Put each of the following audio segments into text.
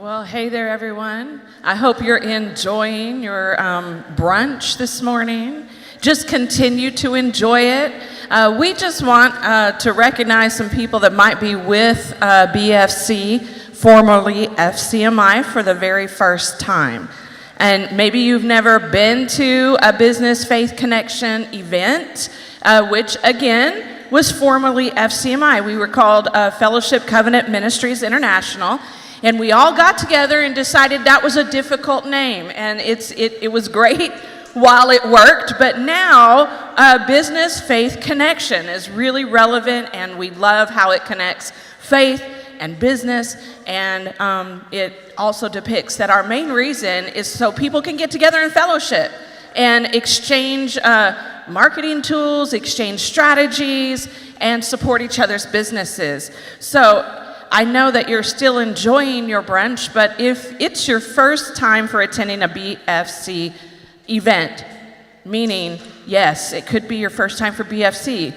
Well, hey there, everyone. I hope you're enjoying your brunch this morning. Just continue to enjoy it. We just want to recognize some people that might be with BFC, formerly FCMI, for the very first time. And maybe you've never been to a Business Faith Connection event, which again was formerly FCMI. We were called Fellowship Covenant Ministries International. And we all got together and decided that was a difficult name. And it was great while it worked, but now Business Faith Connection is really relevant, and we love how it connects faith and business. And it also depicts that our main reason is so people can get together in fellowship and exchange marketing tools, exchange strategies, and support each other's businesses. So I know that you're still enjoying your brunch, but if it's your first time for attending a BFC event, meaning, yes, it could be your first time for BFC,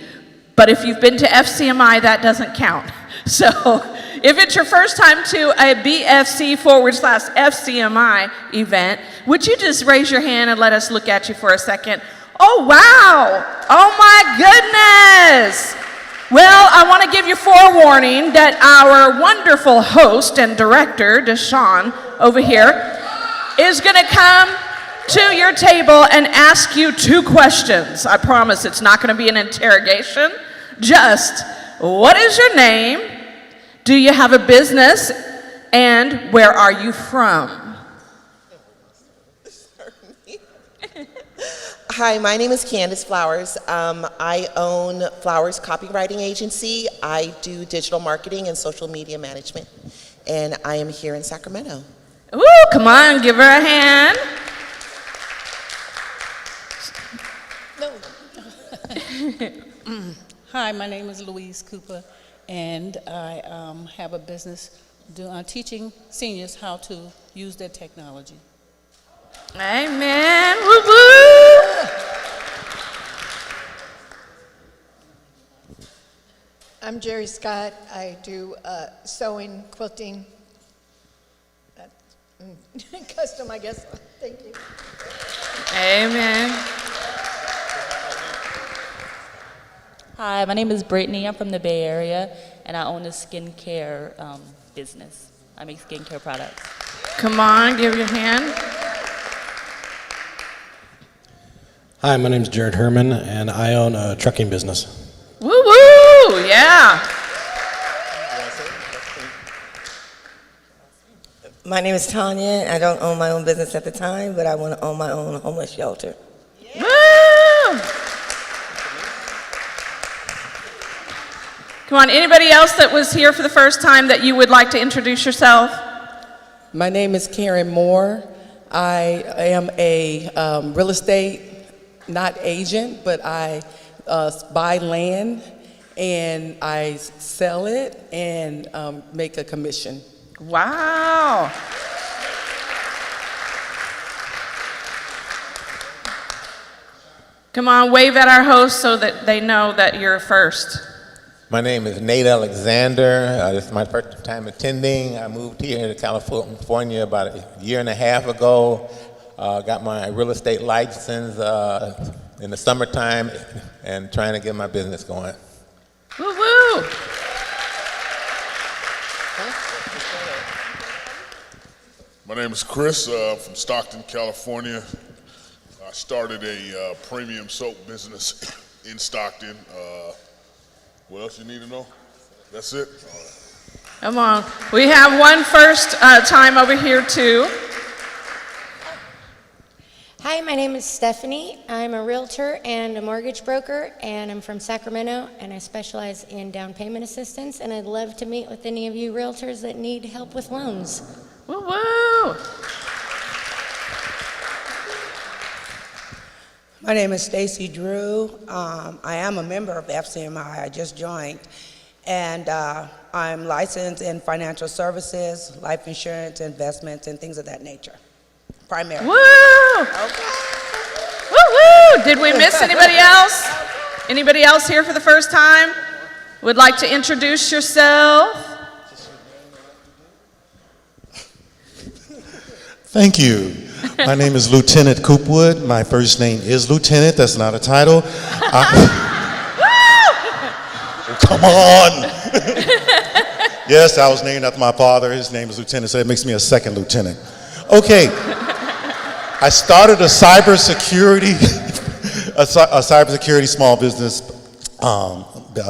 but if you've been to FCMI, that doesn't count. So if it's your first time to a BFC/FCMI event, would you just raise your hand and let us look at you for a second? Oh, wow. Oh, my goodness. Well, I want to give you forewarning that our wonderful host and director, Deshaun, over here, is going to come to your table and ask you 2 questions. I promise it's not going to be an interrogation. Just, what is your name? Do you have a business? And where are you from? Hi, my name is Candace Flowers. I own Flowers Copywriting Agency. I do digital marketing and social media management, and I am here in Sacramento. Ooh, come on, give her a hand. No. Hi, my name is Louise Cooper, and I have a business teaching seniors how to use their technology. Amen. Woo woo. I'm Jerry Scott. I do sewing, quilting, custom, I guess. Thank you. Amen. Hi, my name is Brittany. I'm from the Bay Area, and I own a skincare business. I make skincare products. Come on, give your hand. Hi, my name is Jared Herman, and I own a trucking business. Woo woo, yeah. My name is Tanya. I don't own my own business at the time, but I want to own my own homeless shelter. Woo! Come on, anybody else that was here for the first time that you would like to introduce yourself? My name is Karen Moore. I am a real estate, not agent, but I buy land and I sell it and make a commission. Wow. Come on, wave at our host so that they know that you're first. My name is Nate Alexander. This is my first time attending. I moved here to California about a year and a half ago. Got my real estate license in the summertime and trying to get my business going. Woo woo! My name is Chris from Stockton, California. I started a premium soap business in Stockton. What else you need to know? That's it? All right. Come on. We have one first time over here too. Hi, my name is Stephanie. I'm a realtor and a mortgage broker, and I'm from Sacramento, and I specialize in down payment assistance, and I'd love to meet with any of you realtors that need help with loans. Woo woo! My name is Stacy Drew. I am a member of FCMI. I just joined. And I'm licensed in financial services, life insurance, investments, and things of that nature, primarily. Woo! Okay. Woo woo! Did we miss anybody else? Anybody else here for the first time? Would like to introduce yourself? Thank you. My name is Lieutenant Coopwood. My first name is Lieutenant. That's not a title. Come on. Yes, I was named after my father. His name is Lieutenant, so it makes me a second lieutenant. Okay. I started a cybersecurity small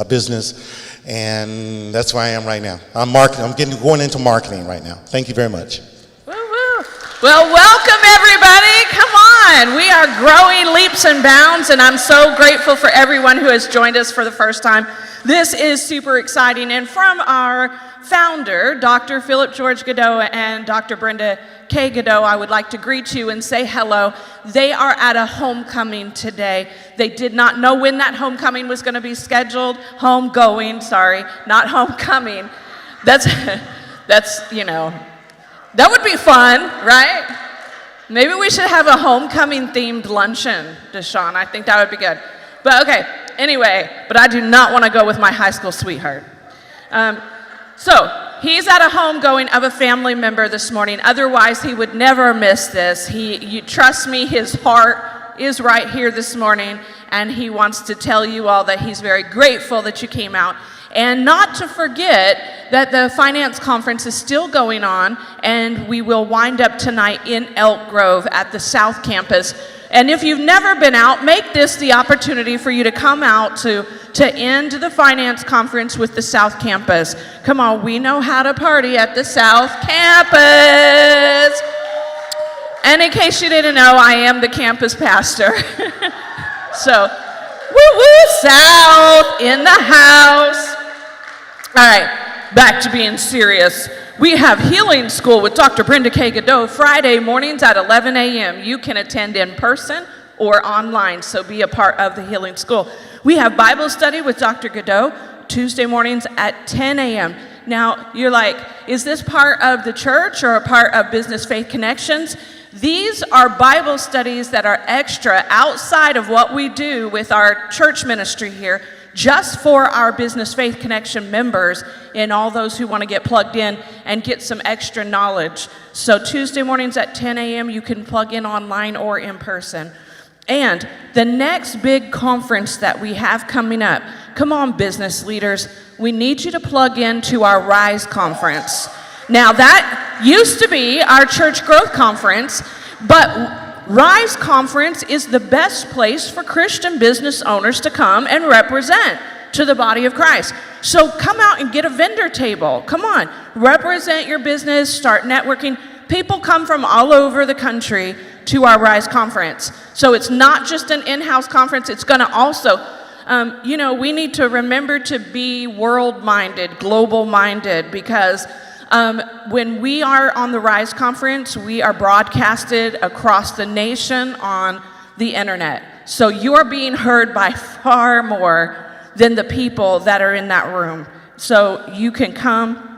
business, and that's where I am right now. I'm going into marketing right now. Thank you very much. Woo woo. Well, welcome everybody. Come on. We are growing leaps and bounds, and I'm so grateful for everyone who has joined us for the first time. This is super exciting. And from our founder, Dr. Philip George Godot and Dr. Brenda K. Godot, I would like to greet you and say hello. They are at a homecoming today. They did not know when that homecoming was going to be scheduled. Homegoing, sorry, not homecoming. That's, that would be fun, right? Maybe we should have a homecoming-themed luncheon, Deshaun. I think that would be good. But okay, anyway, but I do not want to go with my high school sweetheart. So he's at a homegoing of a family member this morning. Otherwise, he would never miss this. You trust me, his heart is right here this morning, and he wants to tell you all that he's very grateful that you came out. And not to forget that the finance conference is still going on, and we will wind up tonight in Elk Grove at the South Campus. And if you've never been out, make this the opportunity for you to come out to end the finance conference with the South Campus. Come on, we know how to party at the South Campus. And in case you didn't know, I am the campus pastor. So, woo-woo, South in the house. All right, back to being serious. We have Healing School with Dr. Brenda K. Godot Friday mornings at 11 a.m. You can attend in person or online, so be a part of the Healing School. We have Bible study with Dr. Godot Tuesday mornings at 10 a.m. Now, you're like, is this part of the church or a part of Business Faith Connections? These are Bible studies that are extra outside of what we do with our church ministry here, just for our Business Faith Connection members and all those who want to get plugged in and get some extra knowledge. So Tuesday mornings at 10 a.m. you can plug in online or in person. And the next big conference that we have coming up, come on business leaders, we need you to plug into our RISE conference. Now that used to be our church growth conference, but RISE conference is the best place for Christian business owners to come and represent to the body of Christ. So come out and get a vendor table. Come on, represent your business, start networking. People come from all over the country to our RISE conference. So it's not just an in-house conference, it's gonna also, we need to remember to be world-minded, global-minded, because when we are on the RISE conference, we are broadcasted across the nation on the internet. So you're being heard by far more than the people that are in that room. So you can come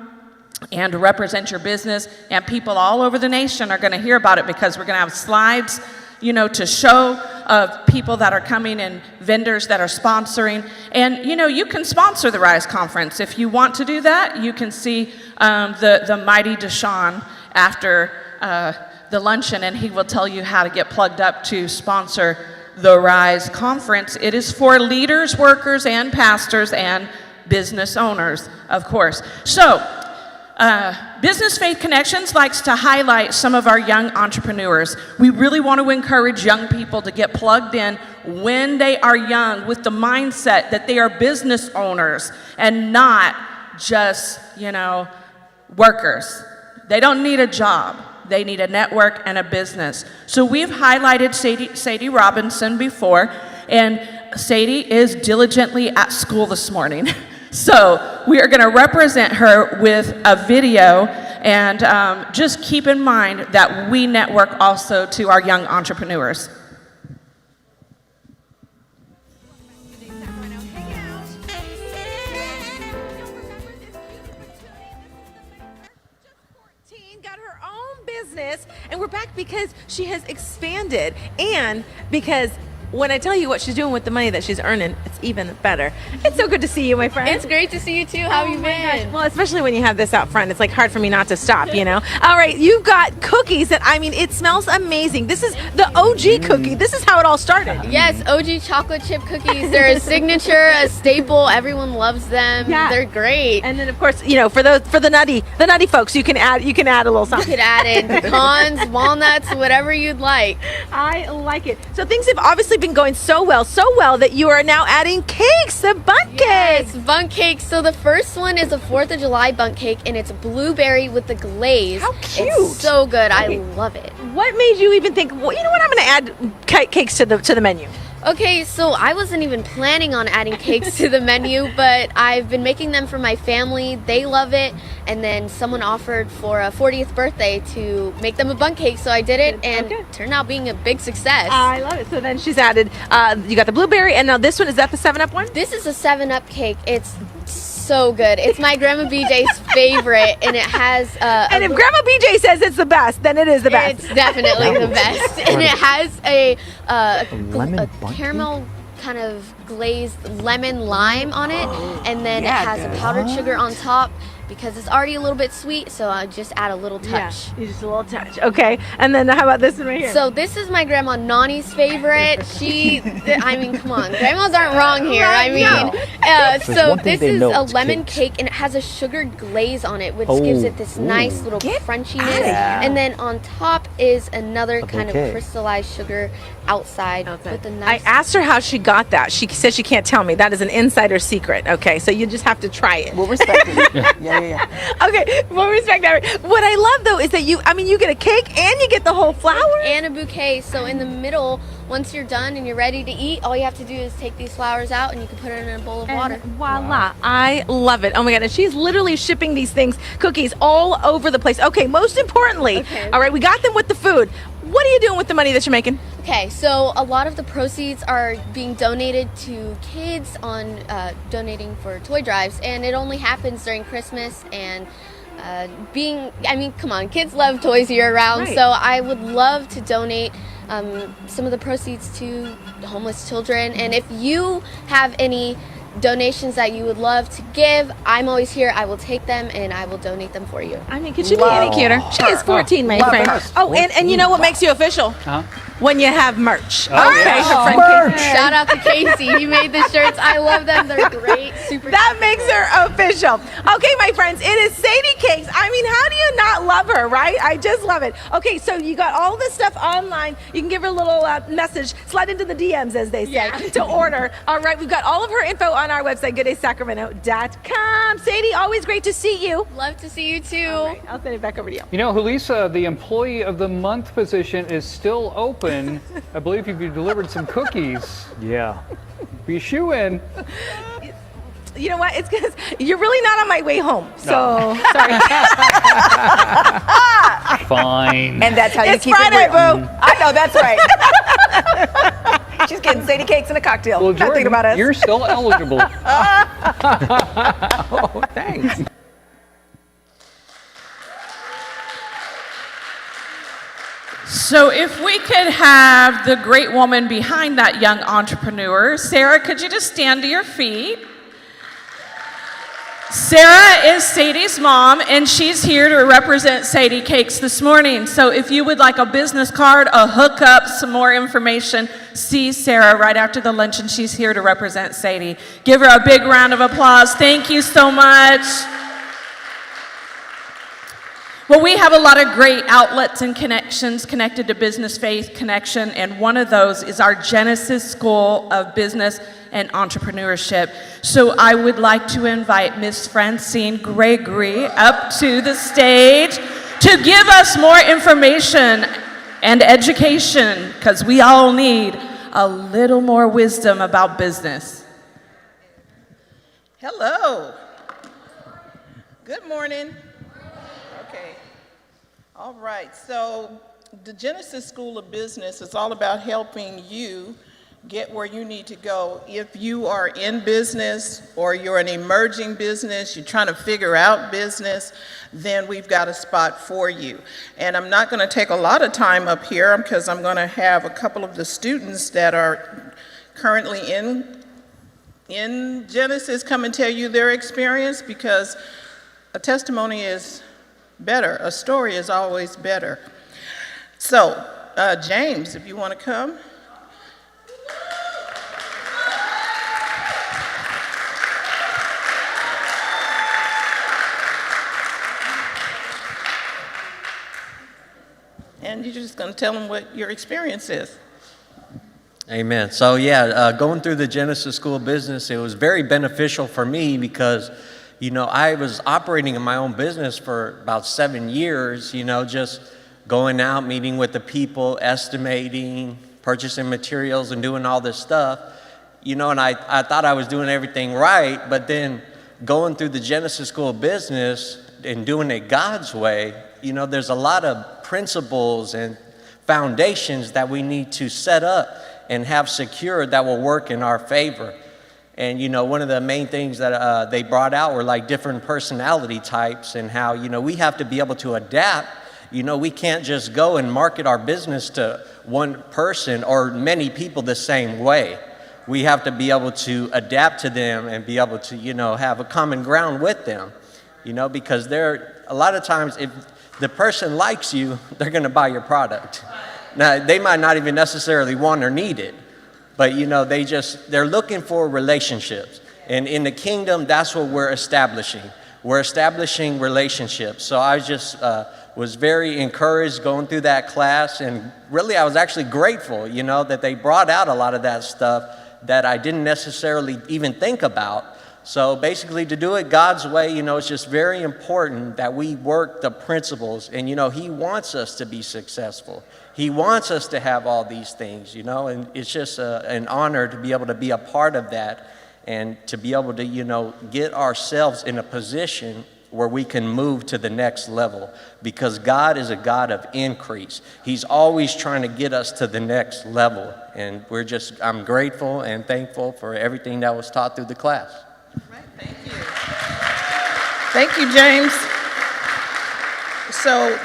and represent your business, and people all over the nation are going to hear about it because we're going to have slides, to show of people that are coming and vendors that are sponsoring. And, you can sponsor the RISE conference. If you want to do that, you can see the mighty Deshaun after the luncheon, and he will tell you how to get plugged up to sponsor the RISE conference. It is for leaders, workers, and pastors, and business owners, of course. So, Business Faith Connections likes to highlight some of our young entrepreneurs. We really want to encourage young people to get plugged in when they are young with the mindset that they are business owners and not just, workers. They don't need a job. They need a network and a business. So we've highlighted Sadie Robinson before, and Sadie is diligently at school this morning. So we are going to represent her with a video, and just keep in mind that we network also to our young entrepreneurs. Got her own business, and we're back because she has expanded, and because when I tell you what she's doing with the money that she's earning, it's even better. It's so good to see you, my friend. It's great to see you too. How have you been? Well, especially when you have this out front, it's like hard for me not to stop, you know? All right, you've got cookies that, I mean, it smells amazing. This is the OG cookie. This is how it all started. Yes, OG chocolate chip cookies. They're a signature, a staple. Everyone loves them. Yeah. They're great. And then, of course, you know, for the nutty folks, you can add a little something. You could add in pecans, walnuts, whatever you'd like. I like it. So things have obviously been going so well that you are now adding cakes, the bundt cakes. Yes, bundt cakes. So the first one is a 4th of July bundt cake, and it's blueberry with the glaze. How cute. It's so good. I love it. What made you even think, well, you know what, I'm going to add cakes to the menu? Okay, so I wasn't even planning on adding cakes to the menu, but I've been making them for my family. They love it. And then someone offered for a 40th birthday to make them a bundt cake, so I did it, and it turned out being a big success. I love it. So then she's added, you got the blueberry, and now this one, is that the 7-Up one? This is a 7-Up cake. It's so good. It's my Grandma BJ's favorite, and it has and if Grandma BJ says it's the best, then it is the best. It's definitely the best. And it has a caramel kind of glazed lemon lime on it, and then it has a powdered sugar on top because it's already a little bit sweet, so I just add a little touch. Yeah, just a little touch. Okay, and then how about this one right here? So this is my Grandma Nani's favorite. I mean, come on, grandmas aren't wrong here. I mean, so this is a lemon cake, and it has a sugared glaze on it, which gives it this nice little crunchiness. And then on top is another kind of crystallized sugar outside with a nice. I asked her how she got that. She said she can't tell me. That is an insider secret. Okay, so you just have to try it. We'll respect it. Yeah. Okay, we'll respect that. What I love though is that you get a cake and you get the whole flower and a bouquet. So in the middle, once you're done and you're ready to eat, all you have to do is take these flowers out and you can put it in a bowl of water. Voila. I love it. Oh my God. And she's literally shipping these cookies all over the place. Okay, most importantly, all right, we got them with the food. What are you doing with the money that you're making? Okay, so a lot of the proceeds are being donated to kids on donating for toy drives, and it only happens during Christmas and come on, kids love toys year round, so I would love to donate some of the proceeds to homeless children. And if you have any donations that you would love to give, I'm always here. I will take them and I will donate them for you. I mean, could she be any cuter? She is 14, my friend. Oh, and you know what makes you official? When you have merch. Okay, her friend merch. Shout out to Casey. He made the shirts. I love them. They're great. Super. That makes her official. Okay, my friends, it is Sadie Cakes. I mean, how do you not love her, right? I just love it. Okay, so you got all this stuff online. You can give her a little message, slide into the DMs, as they say, to order. All right, we've got all of her info on our website, goodaysacramento.com. Sadie, always great to see you. Love to see you too. All right, I'll send it back over to you. You know, Julissa, the Employee of the Month position is still open. I believe you delivered some cookies. Yeah. Be shoo-in. You know what? It's because you're really not on my way home. So, sorry. Fine. And that's how you keep Friday, it real. boo. I know, that's right. She's getting Sadie Cakes and a cocktail. Well, Not thinking about us. You're still eligible. Oh, thanks. So if we could have the great woman behind that young entrepreneur, Sarah, could you just stand to your feet? Sarah is Sadie's mom, and she's here to represent Sadie Cakes this morning. So if you would like a business card, a hookup, some more information, see Sarah right after the luncheon. She's here to represent Sadie. Give her a big round of applause. Thank you so much. Well, we have a lot of great outlets and connections connected to Business Faith Connection, and one of those is our Genesis School of Business and Entrepreneurship. So I would like to invite Miss Francine Gregory up to the stage to give us more information and education, because we all need a little more wisdom about business. Hello. Good morning. Okay. All right. So the Genesis School of Business is all about helping you get where you need to go. If you are in business or you're an emerging business, you're trying to figure out business, then we've got a spot for you. And I'm not going to take a lot of time up here because I'm going to have a couple of the students that are currently in Genesis come and tell you their experience, because a testimony is better. A story is always better. So, James, if you want to come. And you're just going to tell them what your experience is. Amen. So yeah, going through the Genesis School of Business, it was very beneficial for me because, I was operating in my own business for about 7 years, just going out, meeting with the people, estimating, purchasing materials, and doing all this stuff. And I thought I was doing everything right, but then going through the Genesis School of Business and doing it God's way, there's a lot of principles and foundations that we need to set up and have secured that will work in our favor. And, one of the main things that they brought out were like different personality types and how, we have to be able to adapt. We can't just go and market our business to one person or many people the same way. We have to be able to adapt to them and be able to, have a common ground with them, because a lot of times if the person likes you, they're going to buy your product. Now, they might not even necessarily want or need it, but they're looking for relationships. And in the kingdom, that's what we're establishing. We're establishing relationships. So I just was very encouraged going through that class, and really I was actually grateful, that they brought out a lot of that stuff that I didn't necessarily even think about. So basically, to do it God's way, it's just very important that we work the principles. And, He wants us to be successful. He wants us to have all these things, and it's just an honor to be able to be a part of that and to be able to, get ourselves in a position where we can move to the next level, because God is a God of increase. He's always trying to get us to the next level. And I'm grateful and thankful for everything that was taught through the class. Thank you, James. So,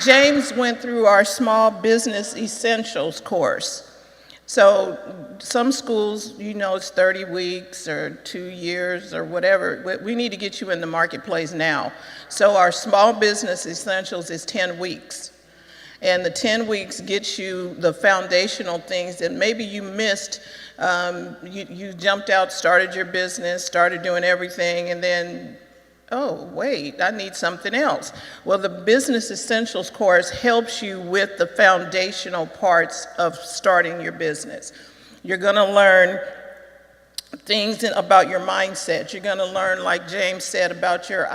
James went through our Small Business Essentials course. So, some schools, it's 30 weeks or 2 years or whatever. We need to get you in the marketplace now. So, our Small Business Essentials is 10 weeks. And the 10 weeks gets you the foundational things that maybe you missed. You jumped out, started your business, started doing everything, and then, oh, wait, I need something else. Well, the Business Essentials course helps you with the foundational parts of starting your business. You're going to learn things about your mindset. You're going to learn, like James said, about your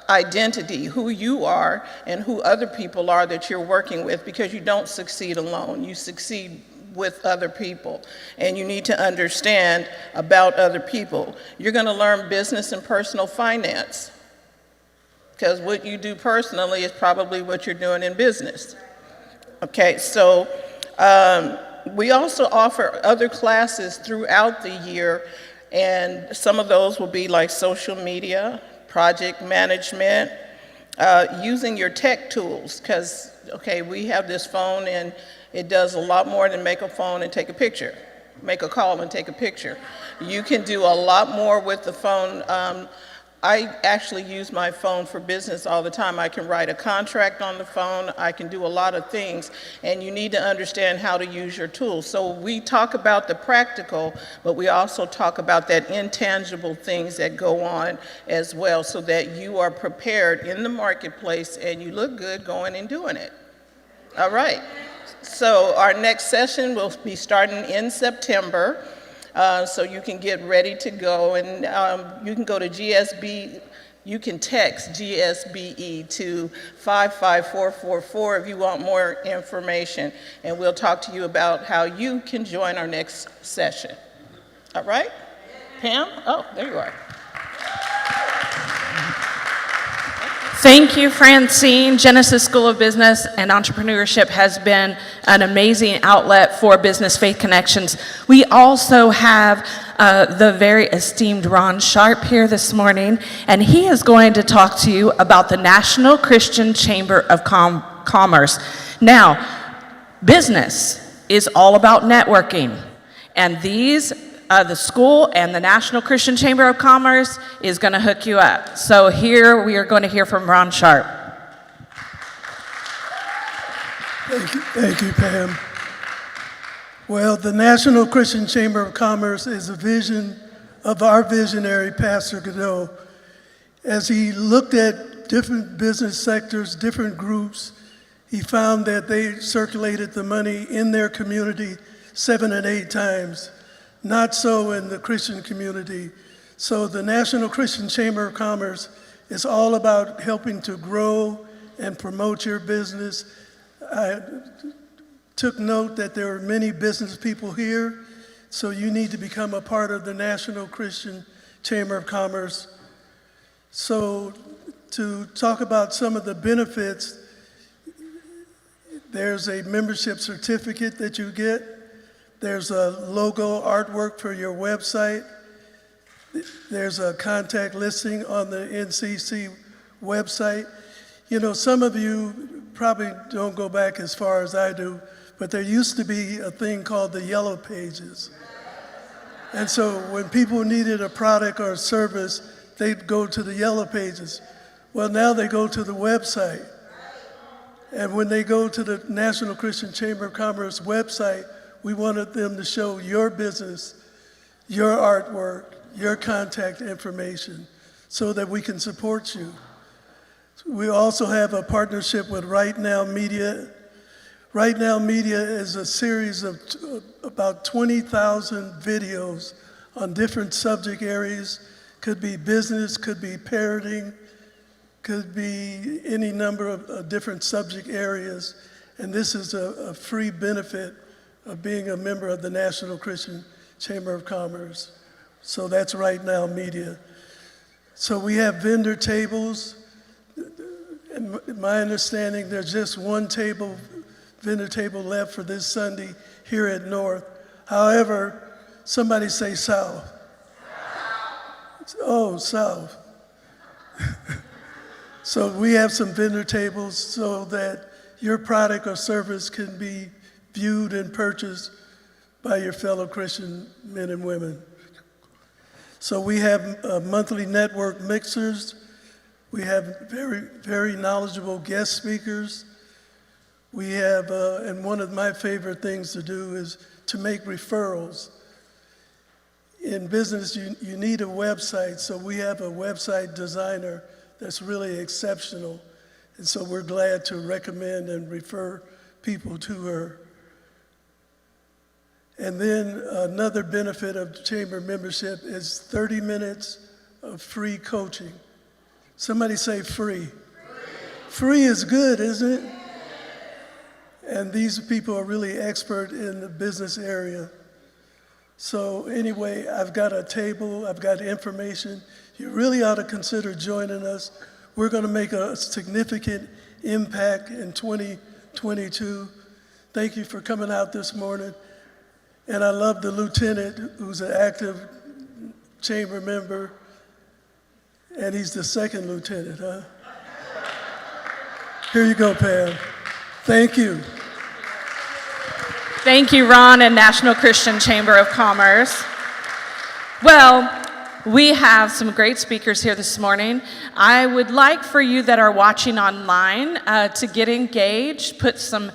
identity, who you are and who other people are that you're working with, because you don't succeed alone. You succeed with other people, and you need to understand about other people. You're going to learn business and personal finance, because what you do personally is probably what you're doing in business. Okay, so we also offer other classes throughout the year, and some of those will be like social media, project management, using your tech tools, because, okay, we have this phone and it does a lot more than make a phone and take a picture, make a call and take a picture. You can do a lot more with the phone. I actually use my phone for business all the time. I can write a contract on the phone. I can do a lot of things, and you need to understand how to use your tools. So we talk about the practical, but we also talk about that intangible things that go on as well, so that you are prepared in the marketplace and you look good going and doing it. All right. So our next session will be starting in September. So you can get ready to go, and you can go to GSB, you can text GSBE to 55444 if you want more information, and we'll talk to you about how you can join our next session. All right? Pam? Oh, there you are. Thank you, Francine. Genesis School of Business and Entrepreneurship has been an amazing outlet for Business Faith Connections. We also have the very esteemed Ron Sharp here this morning, and he is going to talk to you about the National Christian Chamber of Commerce. Now, business is all about networking, and the school and the National Christian Chamber of Commerce is going to hook you up. So here we are going to hear from Ron Sharp. Thank you, Pam. Well, the National Christian Chamber of Commerce is a vision of our visionary, Pastor Godot. As he looked at different business sectors, different groups, he found that they circulated the money in their community 7 and 8 times. Not so in the Christian community. So the National Christian Chamber of Commerce is all about helping to grow and promote your business. I took note that there are many business people here, so you need to become a part of the National Christian Chamber of Commerce. So to talk about some of the benefits, there's a membership certificate that you get. There's a logo artwork for your website. There's a contact listing on the NCC website. You know, some of you probably don't go back as far as I do, but there used to be a thing called the Yellow Pages. And so when people needed a product or a service, they'd go to the Yellow Pages. Well, now they go to the website. And when they go to the National Christian Chamber of Commerce website, we wanted them to show your business, your artwork, your contact information so that we can support you. We also have a partnership with Right Now Media. Right Now Media is a series of about 20,000 videos on different subject areas. Could be business, could be parenting, could be any number of different subject areas. And this is a free benefit of being a member of the National Christian Chamber of Commerce. So that's Right Now Media. So we have vendor tables. In my understanding, there's just one vendor table left for this Sunday here at North. However, somebody say South. Oh, South. So we have some vendor tables so that your product or service can be viewed and purchased by your fellow Christian men and women. So we have monthly network mixers. We have very, very knowledgeable guest speakers. We have, and one of my favorite things to do is to make referrals. In business, you need a website, so we have a website designer that's really exceptional. And so we're glad to recommend and refer people to her. And then another benefit of chamber membership is 30 minutes of free coaching. Somebody say free. Free is good, isn't it? And these people are really expert in the business area. So anyway, I've got a table, I've got information. You really ought to consider joining us. We're going to make a significant impact in 2022. Thank you for coming out this morning. And I love the lieutenant, who's an active chamber member, and he's the second lieutenant, huh? Here you go, Pam. Thank you. Thank you, Ron and National Christian Chamber of Commerce. Well, we have some great speakers here this morning. I would like for you that are watching online to get engaged, put some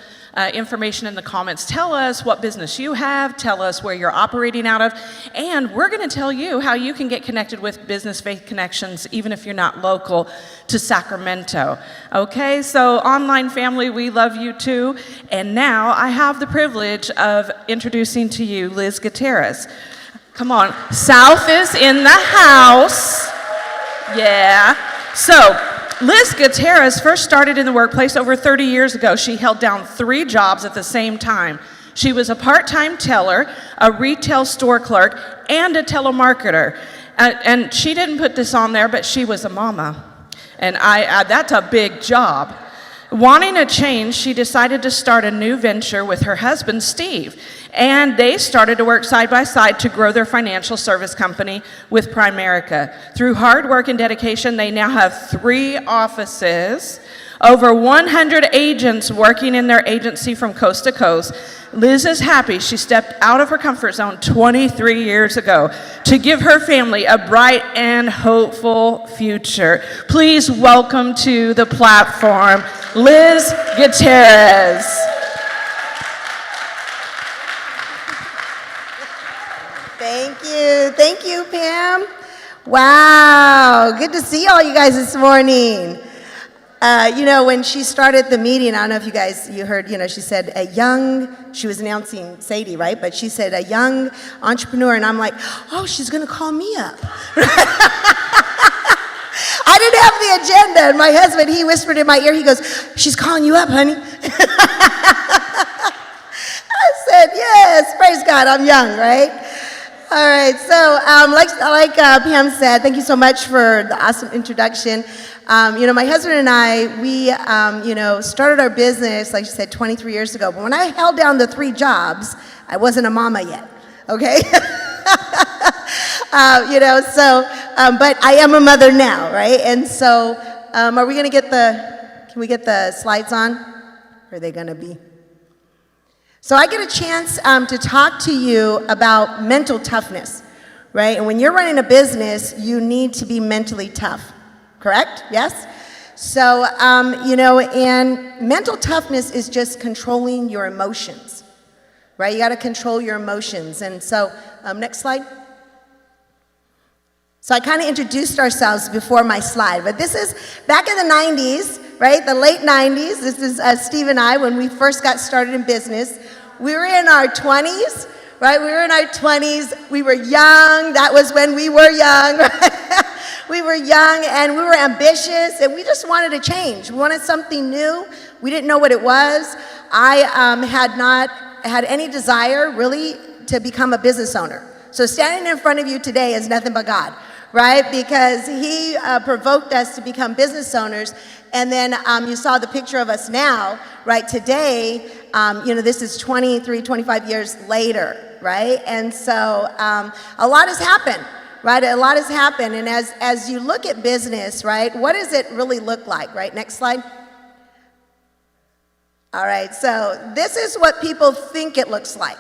information in the comments. Tell us what business you have, tell us where you're operating out of, and we're going to tell you how you can get connected with Business Faith Connections even if you're not local to Sacramento. Okay, so online family, we love you too. And now I have the privilege of introducing to you Liz Gutierrez. Come on, South is in the house. Yeah. So, Liz Gutierrez first started in the workplace over 30 years ago. She held down 3 jobs at the same time. She was a part-time teller, a retail store clerk, and a telemarketer. And she didn't put this on there, but she was a mama. And that's a big job. Wanting a change, she decided to start a new venture with her husband, Steve. And they started to work side by side to grow their financial service company with Primerica. Through hard work and dedication, they now have 3 offices, over 100 agents working in their agency from coast to coast. Liz is happy she stepped out of her comfort zone 23 years ago to give her family a bright and hopeful future. Please welcome to the platform, Liz Gutierrez. Thank you, Pam. Wow, good to see all you guys this morning. When she started the meeting, I don't know if you heard, she said she was announcing Sadie, right? But she said a young entrepreneur, and I'm like, oh, she's gonna call me up. I didn't have the agenda, and my husband, he whispered in my ear, he goes, she's calling you up, honey. I said, yes, praise God, I'm young, right? All right, so like Pam said, thank you so much for the awesome introduction. My husband and I, we, started our business, like she said, 23 years ago. But when I held down the 3 jobs, I wasn't a mama yet, okay? But I am a mother now, right? And so, can we get the slides on? Or are they gonna be? So I get a chance to talk to you about mental toughness, right? And when you're running a business, you need to be mentally tough. Correct? Yes? So, and mental toughness is just controlling your emotions, right? You got to control your emotions. And so, next slide. So I kind of introduced ourselves before my slide, but this is back in the 90s, right? The late 90s. This is Steve and I when we first got started in business. We were in our 20s, right? We were in our 20s. We were young. That was when we were young, right? We were young and we were ambitious and we just wanted to change. We wanted something new. We didn't know what it was. I had not had any desire really to become a business owner. So standing in front of you today is nothing but God, right? Because he provoked us to become business owners. And then you saw the picture of us now, right? Today, this is 23, 25 years later, right? And so a lot has happened. Right, a lot has happened, and as you look at business, right, what does it really look like, right? Next slide. All right, so this is what people think it looks like,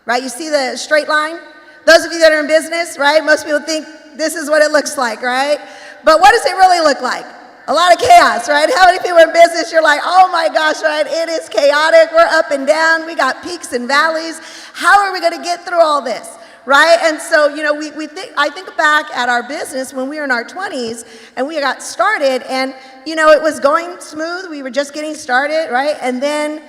right? You see the straight line? Those of you that are in business, right, most people think this is what it looks like, right? But what does it really look like? A lot of chaos, right? How many people in business, you're like, oh my gosh, right, it is chaotic, we're up and down, we got peaks and valleys. How are we gonna get through all this? Right? And so, I think back at our business when we were in our 20s and we got started and, it was going smooth. We were just getting started, right? And then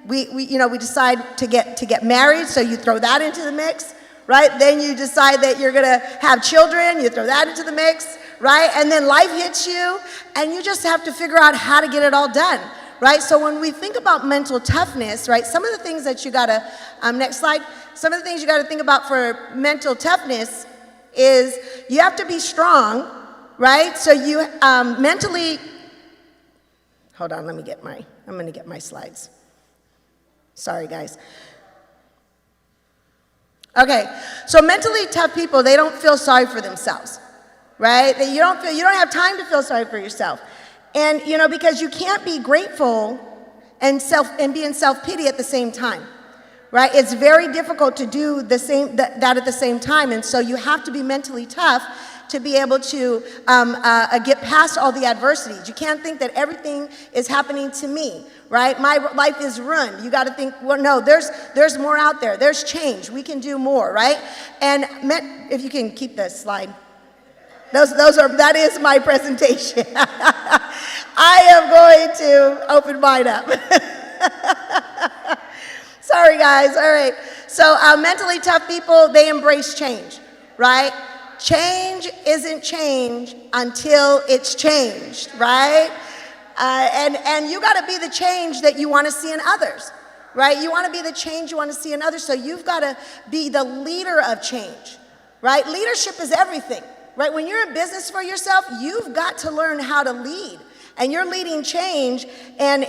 we decide to get married. So you throw that into the mix, right? Then you decide that you're going to have children. You throw that into the mix, right? And then life hits you and you just have to figure out how to get it all done, right? So when we think about mental toughness, right? Some of the things that you got to, next slide. Some of the things you got to think about for mental toughness is you have to be strong, right? So you mentally, hold on, I'm going to get my slides. Sorry, guys. Okay, so mentally tough people, they don't feel sorry for themselves, right? You don't have time to feel sorry for yourself. And, because you can't be grateful and be in self-pity at the same time. Right? It's very difficult to do that at the same time, and so you have to be mentally tough to be able to get past all the adversities. You can't think that everything is happening to me, right? My life is ruined. You got to think, well, no, there's more out there. There's change. We can do more, right? And if you can keep the slide. That is my presentation. I am going to open mine up. Sorry, guys. All right. So mentally tough people, they embrace change, right? Change isn't change until it's changed, right? And you got to be the change that you want to see in others, right? You want to be the change you want to see in others, so you've got to be the leader of change, right? Leadership is everything, right? When you're in business for yourself, you've got to learn how to lead. And you're leading change and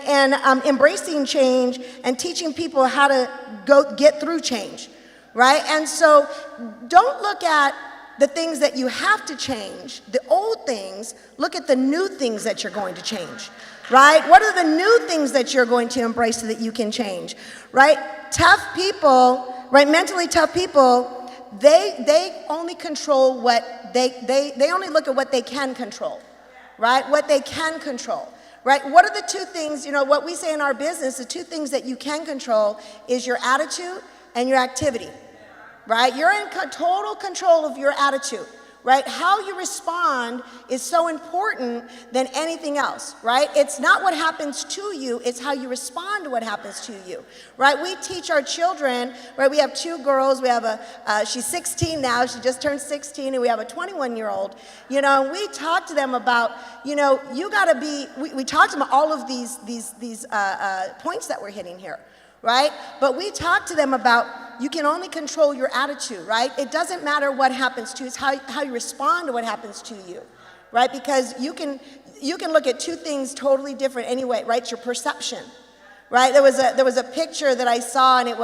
embracing change and teaching people how to go get through change, right? And so don't look at the things that you have to change, the old things. Look at the new things that you're going to change, right? What are the new things that you're going to embrace so that you can change, right? Tough people, right? Mentally tough people, they only control what they only look at what they can control. Right? What they can control, right? What are the two things, what we say in our business, the two things that you can control is your attitude and your activity, right? You're in total control of your attitude, right? How you respond is so important than anything else, right? It's not what happens to you, it's how you respond to what happens to you, right? We teach our children, right? We have two girls, we have she's 16 now, she just turned 16, and we have a 21-year-old, and we talk to them about, you gotta be, we talk to them all of these points that we're hitting here, right? But we talk to them about you can only control your attitude, right? It doesn't matter what happens to you, it's how you respond to what happens to you, right? Because you can look at two things totally different anyway, right? It's your perception, right? There was a picture that I saw, and it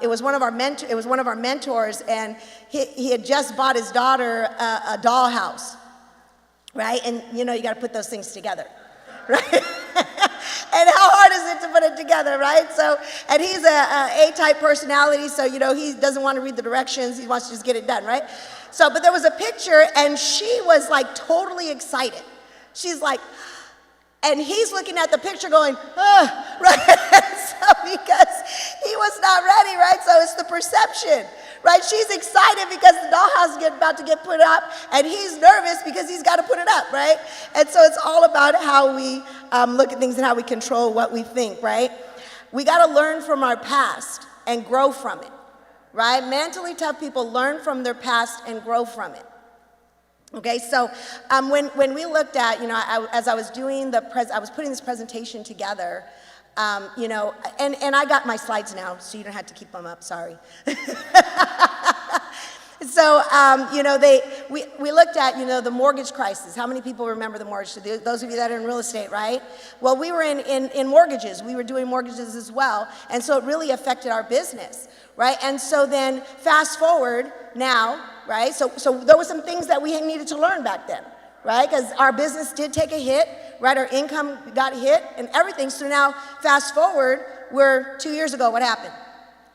was one of our mentors, and he had just bought his daughter a dollhouse, right? And you got to put those things together, right? And how hard is it to put it together, right? So, and he's a A-type personality, so, he doesn't want to read the directions. He wants to just get it done, right? So, but there was a picture, and she was, like, totally excited. She's like, and he's looking at the picture going, right? So, because he was not ready, right? So it's the perception, right? She's excited because the dollhouse is about to get put up, and he's nervous because he's got to put it up, right? And so it's all about how we look at things and how we control what we think, right? We got to learn from our past and grow from it, right? Mentally tough people learn from their past and grow from it. Okay, so when we looked at, as I was doing I was putting this presentation together, and I got my slides now, so you don't have to keep them up, sorry. So, we looked at, the mortgage crisis. How many people remember the mortgage? Those of you that are in real estate, right? Well, we were in mortgages. We were doing mortgages as well, and so it really affected our business, right? And so then fast forward now, right? So there were some things that we needed to learn back then, right? Because our business did take a hit, right? Our income got hit and everything. So now fast forward, we're 2 years ago, what happened?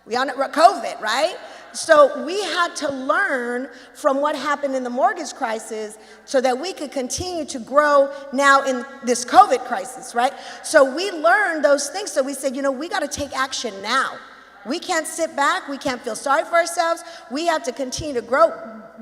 We on COVID, right? So we had to learn from what happened in the mortgage crisis so that we could continue to grow now in this COVID crisis, right? So we learned those things. So we said, we got to take action now. We can't sit back. We can't feel sorry for ourselves. We have to continue to grow.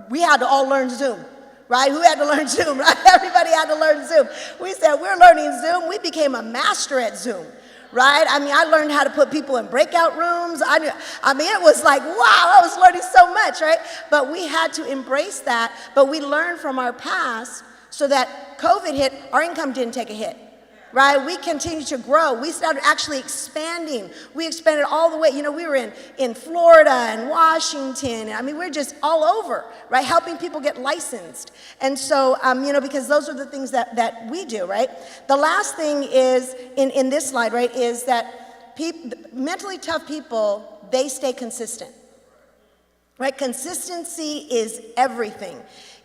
We had to all learn Zoom, right? Who had to learn Zoom, right? Everybody had to learn Zoom. We said, we're learning Zoom. We became a master at Zoom. Right? I learned how to put people in breakout rooms. It was like, wow, I was learning so much, right? But we had to embrace that. But we learned from our past so that COVID hit, our income didn't take a hit, right? We continued to grow. We started actually expanding. We expanded all the way. We were in Florida and Washington. We're just all over, right? Helping people get licensed. And so, because those are the things that we do, right? The last thing is, in this slide, right, is that mentally tough people, they stay consistent, right? Consistency is everything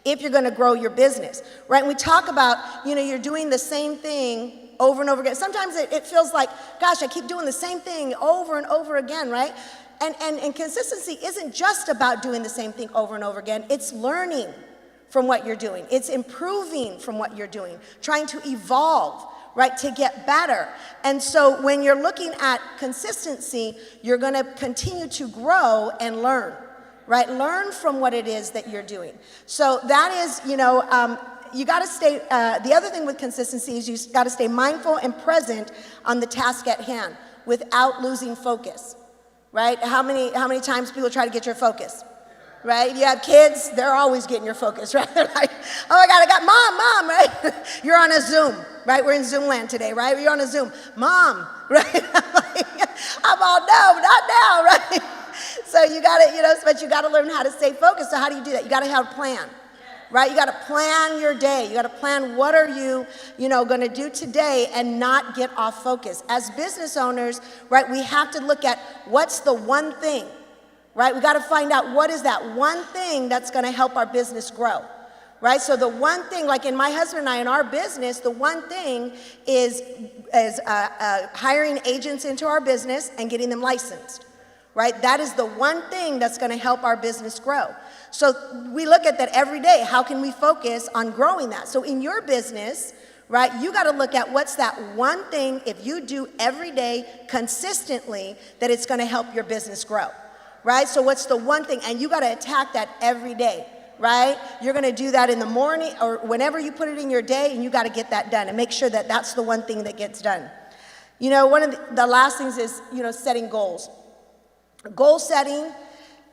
if you're going to grow your business, right? And we talk about, you're doing the same thing over and over again. Sometimes it feels like, gosh, I keep doing the same thing over and over again, right? And consistency isn't just about doing the same thing over and over again. It's learning from what you're doing. It's improving from what you're doing, trying to evolve, right, to get better. And so when you're looking at consistency, you're going to continue to grow and learn, right? Learn from what it is that you're doing. So that is, you got to stay, the other thing with consistency is you got to stay mindful and present on the task at hand without losing focus, right? How many times people try to get your focus, right? If you have kids, they're always getting your focus, right? They're like, oh my God, I got mom, right? You're on a Zoom, right? We're in Zoom land today, right? You're on a Zoom, mom, right? I'm all, no, not now, right? So you gotta, but you gotta learn how to stay focused. So how do you do that? You gotta have a plan, right? You gotta plan your day. You gotta plan what are you, gonna do today and not get off focus. As business owners, right, we have to look at what's the one thing, right? We gotta find out what is that one thing that's gonna help our business grow. Right, so the one thing, like in my husband and I, in our business, the one thing is hiring agents into our business and getting them licensed, right? That is the one thing that's going to help our business grow. So we look at that every day. How can we focus on growing that? So in your business, right, you got to look at what's that one thing, if you do every day consistently, that it's going to help your business grow, right? So what's the one thing? And you got to attack that every day. Right? You're going to do that in the morning or whenever you put it in your day, and you got to get that done and make sure that that's the one thing that gets done. One of the last things is, setting goals. Goal setting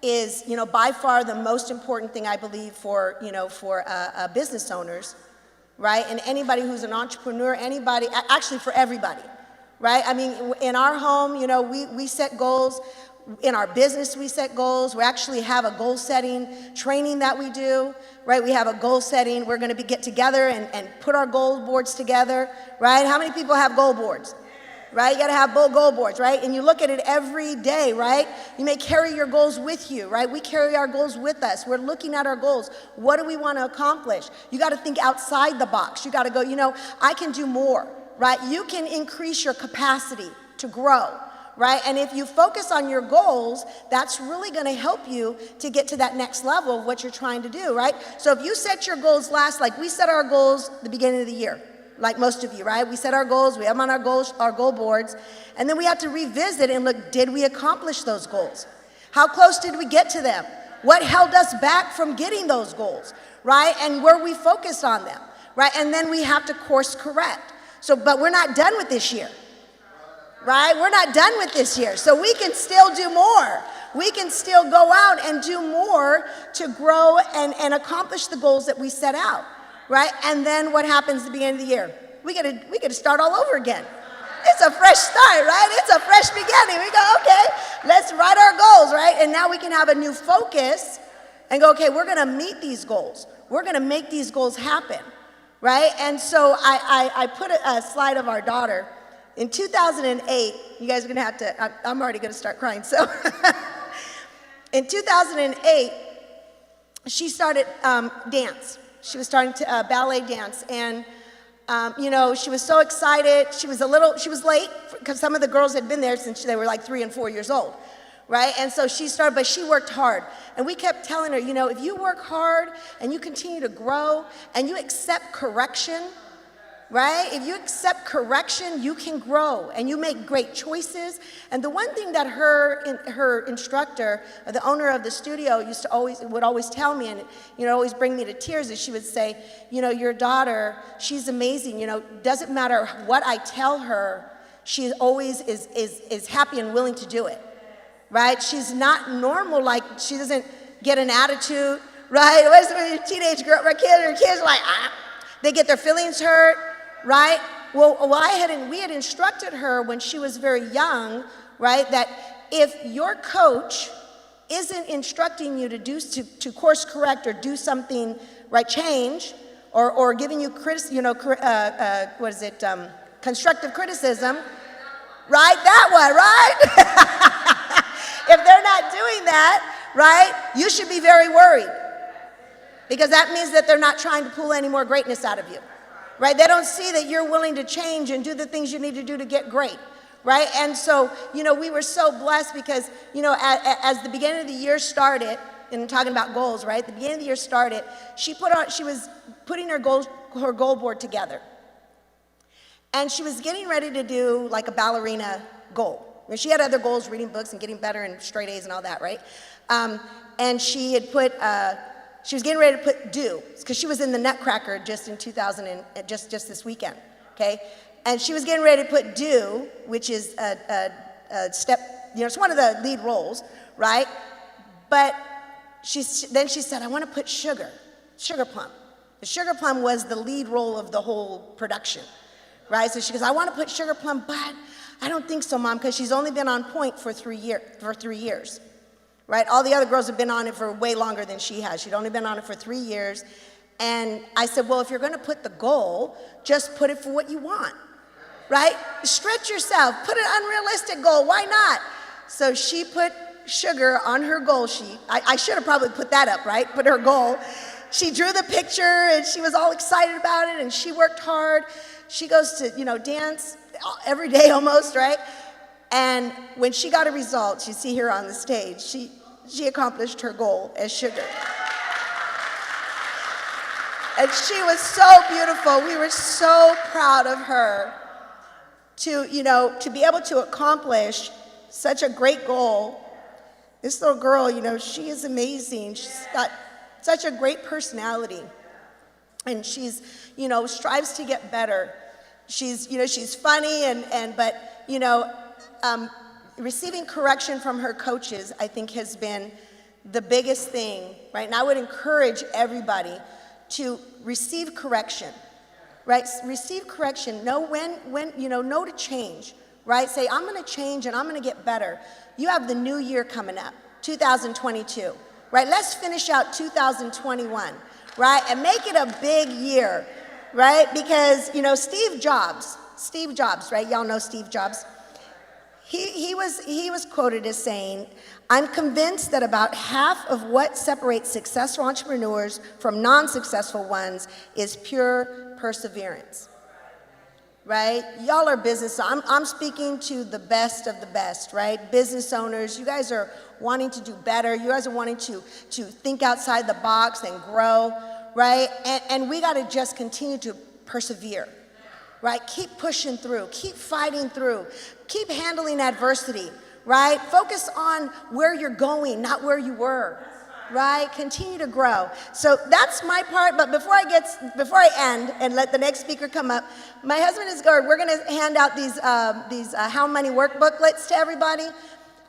is, by far the most important thing I believe for business owners, right? And anybody who's an entrepreneur, actually for everybody, right? I mean, in our home, we set goals. In our business, we set goals. We actually have a goal setting training that we do, right? We have a goal setting. We're going to get together and put our goal boards together, right? How many people have goal boards, right? You got to have goal boards, right? And you look at it every day, right? You may carry your goals with you, right? We carry our goals with us. We're looking at our goals. What do we want to accomplish? You got to think outside the box. You got to go, I can do more, right? You can increase your capacity to grow. Right? And if you focus on your goals, that's really going to help you to get to that next level of what you're trying to do, right? So if you set your goals like we set our goals at the beginning of the year, like most of you, right? We set our goals, we have them on our goal boards, and then we have to revisit and look, did we accomplish those goals? How close did we get to them? What held us back from getting those goals, right? And were we focused on them, right? And then we have to course correct. But we're not done with this year. Right? We're not done with this year. So we can still do more. We can still go out and do more to grow and accomplish the goals that we set out. Right? And then what happens at the beginning of the year? We get to start all over again. It's a fresh start, right? It's a fresh beginning. We go, okay, let's write our goals, right? And now we can have a new focus and go, okay, we're going to meet these goals. We're going to make these goals happen. Right? And so I put a slide of our daughter. In 2008, you guys are going to have to, I'm already going to start crying. So in 2008, she started dance. She was starting to ballet dance. And, she was so excited. She was late because some of the girls had been there since they were like 3 and 4 years old. Right? And so she started, but she worked hard. And we kept telling her, if you work hard and you continue to grow and you accept correction, right? If you accept correction, you can grow and you make great choices. And the one thing that her instructor, the owner of the studio, would always tell me, and always bring me to tears, is she would say, your daughter, she's amazing. Doesn't matter what I tell her, she always is happy and willing to do it, right? She's not normal, like she doesn't get an attitude, right? What's when your teenage girl, our kids are like, they get their feelings hurt. Right? Well, we had instructed her when she was very young, right, that if your coach isn't instructing you to course correct or do something, right, change, or giving you constructive criticism, right? That one, right? If they're not doing that, right, you should be very worried, because that means that they're not trying to pull any more greatness out of you. Right? They don't see that you're willing to change and do the things you need to do to get great, right? And so, we were so blessed because, as the beginning of the year started, and I'm talking about goals, right? The beginning of the year started, she was putting her goal board together. And she was getting ready to do like a ballerina goal. I mean, she had other goals, reading books and getting better and straight A's and all that, right? And she had put, she was getting ready to put do, because she was in the Nutcracker just in 2000 and just this weekend, okay? And she was getting ready to put do, which is a step, it's one of the lead roles, right? But then she said, I want to put Sugar Plum. The Sugar Plum was the lead role of the whole production, right? So she goes, I want to put Sugar Plum, but I don't think so, Mom, because she's only been on point for 3 years, right? All the other girls have been on it for way longer than she has. She'd only been on it for 3 years. And I said, well, if you're gonna put the goal, just put it for what you want, right? Stretch yourself, put an unrealistic goal, why not? So she put sugar on her goal sheet. I should have probably put that up, right? Put her goal. She drew the picture and she was all excited about it and she worked hard. She goes to, dance every day almost, right? And when she got a result, you see her on the stage, she accomplished her goal as sugar. And she was so beautiful. We were so proud of her to be able to accomplish such a great goal. This little girl, she is amazing. She's got such a great personality. And she's, strives to get better. She's funny but receiving correction from her coaches, I think, has been the biggest thing, right? And I would encourage everybody to receive correction, right? Receive correction. Know know to change, right? Say, I'm going to change and I'm going to get better. You have the new year coming up, 2022, right? Let's finish out 2021, right? And make it a big year, right? Because, Steve Jobs, right? Y'all know Steve Jobs. He was quoted as saying, I'm convinced that about half of what separates successful entrepreneurs from non-successful ones is pure perseverance, right? Y'all are business, I'm speaking to the best of the best, right? Business owners, you guys are wanting to do better. You guys are wanting to think outside the box and grow, right? And we gotta just continue to persevere, right? Keep pushing through, keep fighting through, keep handling adversity, right? Focus on where you're going, not where you were, right? Continue to grow. So that's my part, but before I end and let the next speaker come up, my husband is going, we're gonna hand out these How Money Work booklets to everybody.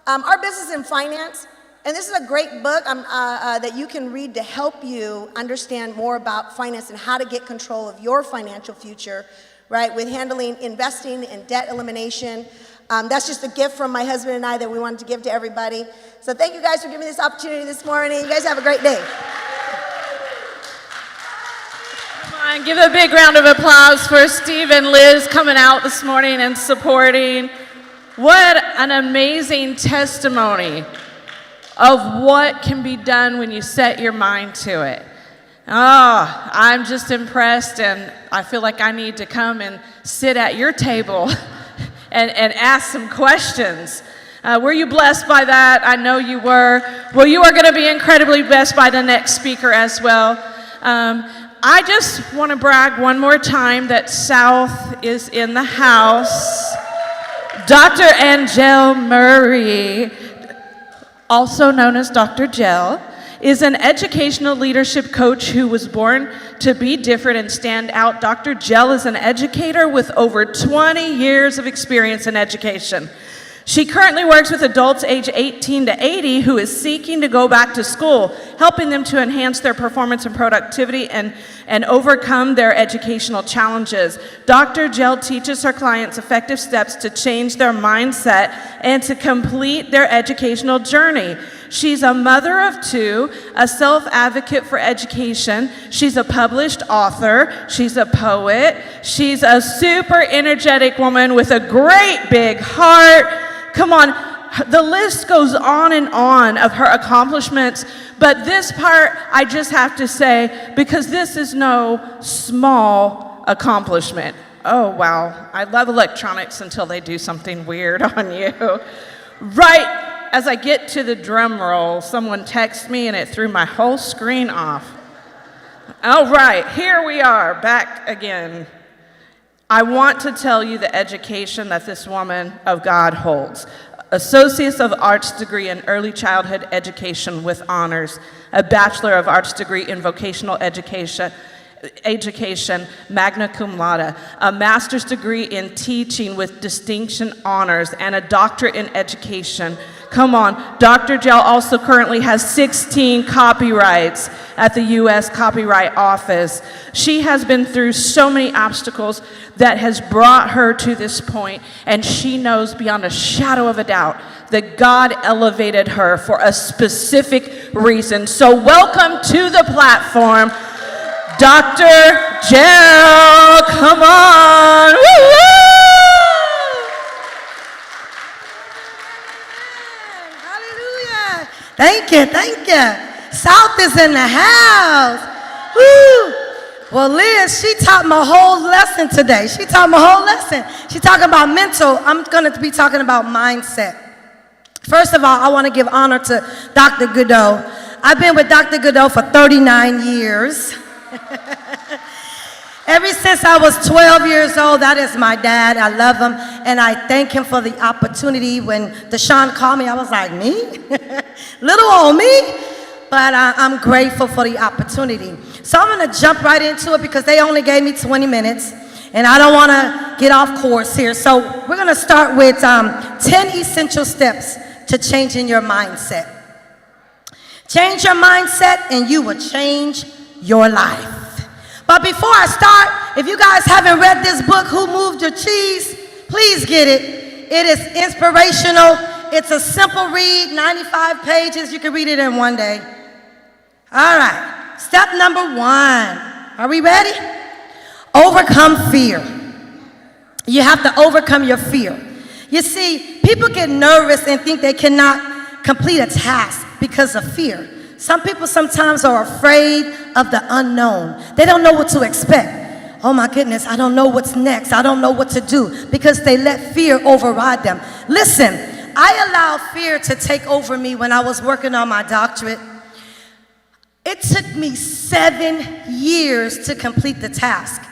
Our Business in Finance, and this is a great book that you can read to help you understand more about finance and how to get control of your financial future, right? With handling investing and debt elimination. That's just a gift from my husband and I that we wanted to give to everybody. So thank you guys for giving me this opportunity this morning. You guys have a great day. Come on, give a big round of applause for Steve and Liz coming out this morning and supporting. What an amazing testimony of what can be done when you set your mind to it. Oh, I'm just impressed, and I feel like I need to come and sit at your table and ask some questions. Were you blessed by that? I know you were. Well, you are going to be incredibly blessed by the next speaker as well. I just want to brag one more time that South is in the house. Dr. Angel Murray, also known as Dr. Gel, is an educational leadership coach who was born to be different and stand out. Dr. Gel is an educator with over 20 years of experience in education. She currently works with adults age 18 to 80 who is seeking to go back to school, helping them to enhance their performance and productivity and overcome their educational challenges. Dr. Gel teaches her clients effective steps to change their mindset and to complete their educational journey. She's a mother of two, a self-advocate for education. She's a published author. She's a poet. She's a super energetic woman with a great big heart. Come on, the list goes on and on of her accomplishments, but this part I just have to say, because this is no small accomplishment. Oh, wow, I love electronics until they do something weird on you. Right as I get to the drum roll, someone texted me and it threw my whole screen off. All right, here we are, back again. I want to tell you the education that this woman of God holds. Associates of Arts degree in early childhood education with honors, a Bachelor of Arts degree in vocational education, magna cum laude, a master's degree in teaching with distinction honors, and a doctorate in education. Come on, Dr. Gel also currently has 16 copyrights at the U.S. Copyright Office. She has been through so many obstacles that has brought her to this point, and she knows beyond a shadow of a doubt that God elevated her for a specific reason. So welcome to the platform, Dr. Jill. Come on. Woo-woo! Hallelujah. Thank you, thank you. South is in the house. Woo. Well, Liz, she taught my whole lesson today. She taught my whole lesson. She talking about mental. I'm going to be talking about mindset. First of all, I want to give honor to Dr. Godot. I've been with Dr. Godot for 39 years. Ever since I was 12 years old, that is my dad. I love him, and I thank him for the opportunity. When Deshaun called me, I was like, me? Little old me? But I'm grateful for the opportunity. So I'm going to jump right into it because they only gave me 20 minutes, and I don't want to get off course here. So we're going to start with 10 essential steps to changing your mindset. Change your mindset, and you will change your life. But before I start, if you guys haven't read this book, Who Moved Your Cheese, please get it. It is inspirational. It's a simple read, 95 pages. You can read it in one day. All right, step number 1. Are we ready? Overcome fear. You have to overcome your fear. You see, people get nervous and think they cannot complete a task because of fear. Some people sometimes are afraid of the unknown. They don't know what to expect. Oh my goodness, I don't know what's next. I don't know what to do because they let fear override them. Listen, I allowed fear to take over me when I was working on my doctorate. It took me 7 years to complete the task.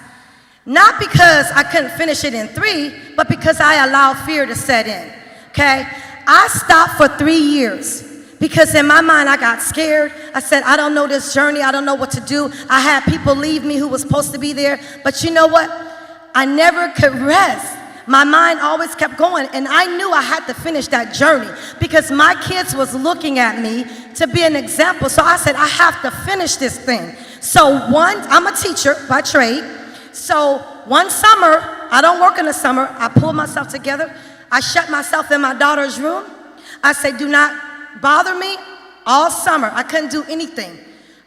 Not because I couldn't finish it in 3, but because I allowed fear to set in, okay? I stopped for 3 years because in my mind I got scared. I said, I don't know this journey. I don't know what to do. I had people leave me who was supposed to be there. But you know what? I never could rest. My mind always kept going, and I knew I had to finish that journey because my kids was looking at me to be an example. So I said, I have to finish this thing. So I'm a teacher by trade. So one summer, I don't work in the summer, I pulled myself together. I shut myself in my daughter's room. I said, do not bother me all summer. I couldn't do anything.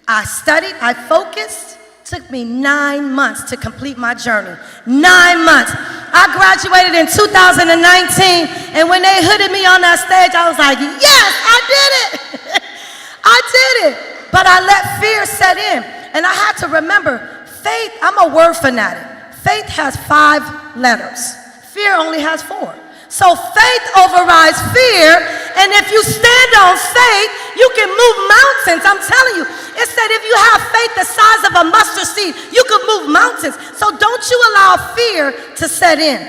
I studied, I focused. Took me 9 months to complete my journey. 9 months. I graduated in 2019, and when they hooded me on that stage, I was like, yes, I did it. I did it. But I let fear set in, and I had to remember, faith, I'm a word fanatic. Faith has 5 letters. Fear only has 4. So faith overrides fear, and if you stand on faith, you can move mountains. I'm telling you. It said if you have faith the size of a mustard seed, you can move mountains. So don't you allow fear to set in.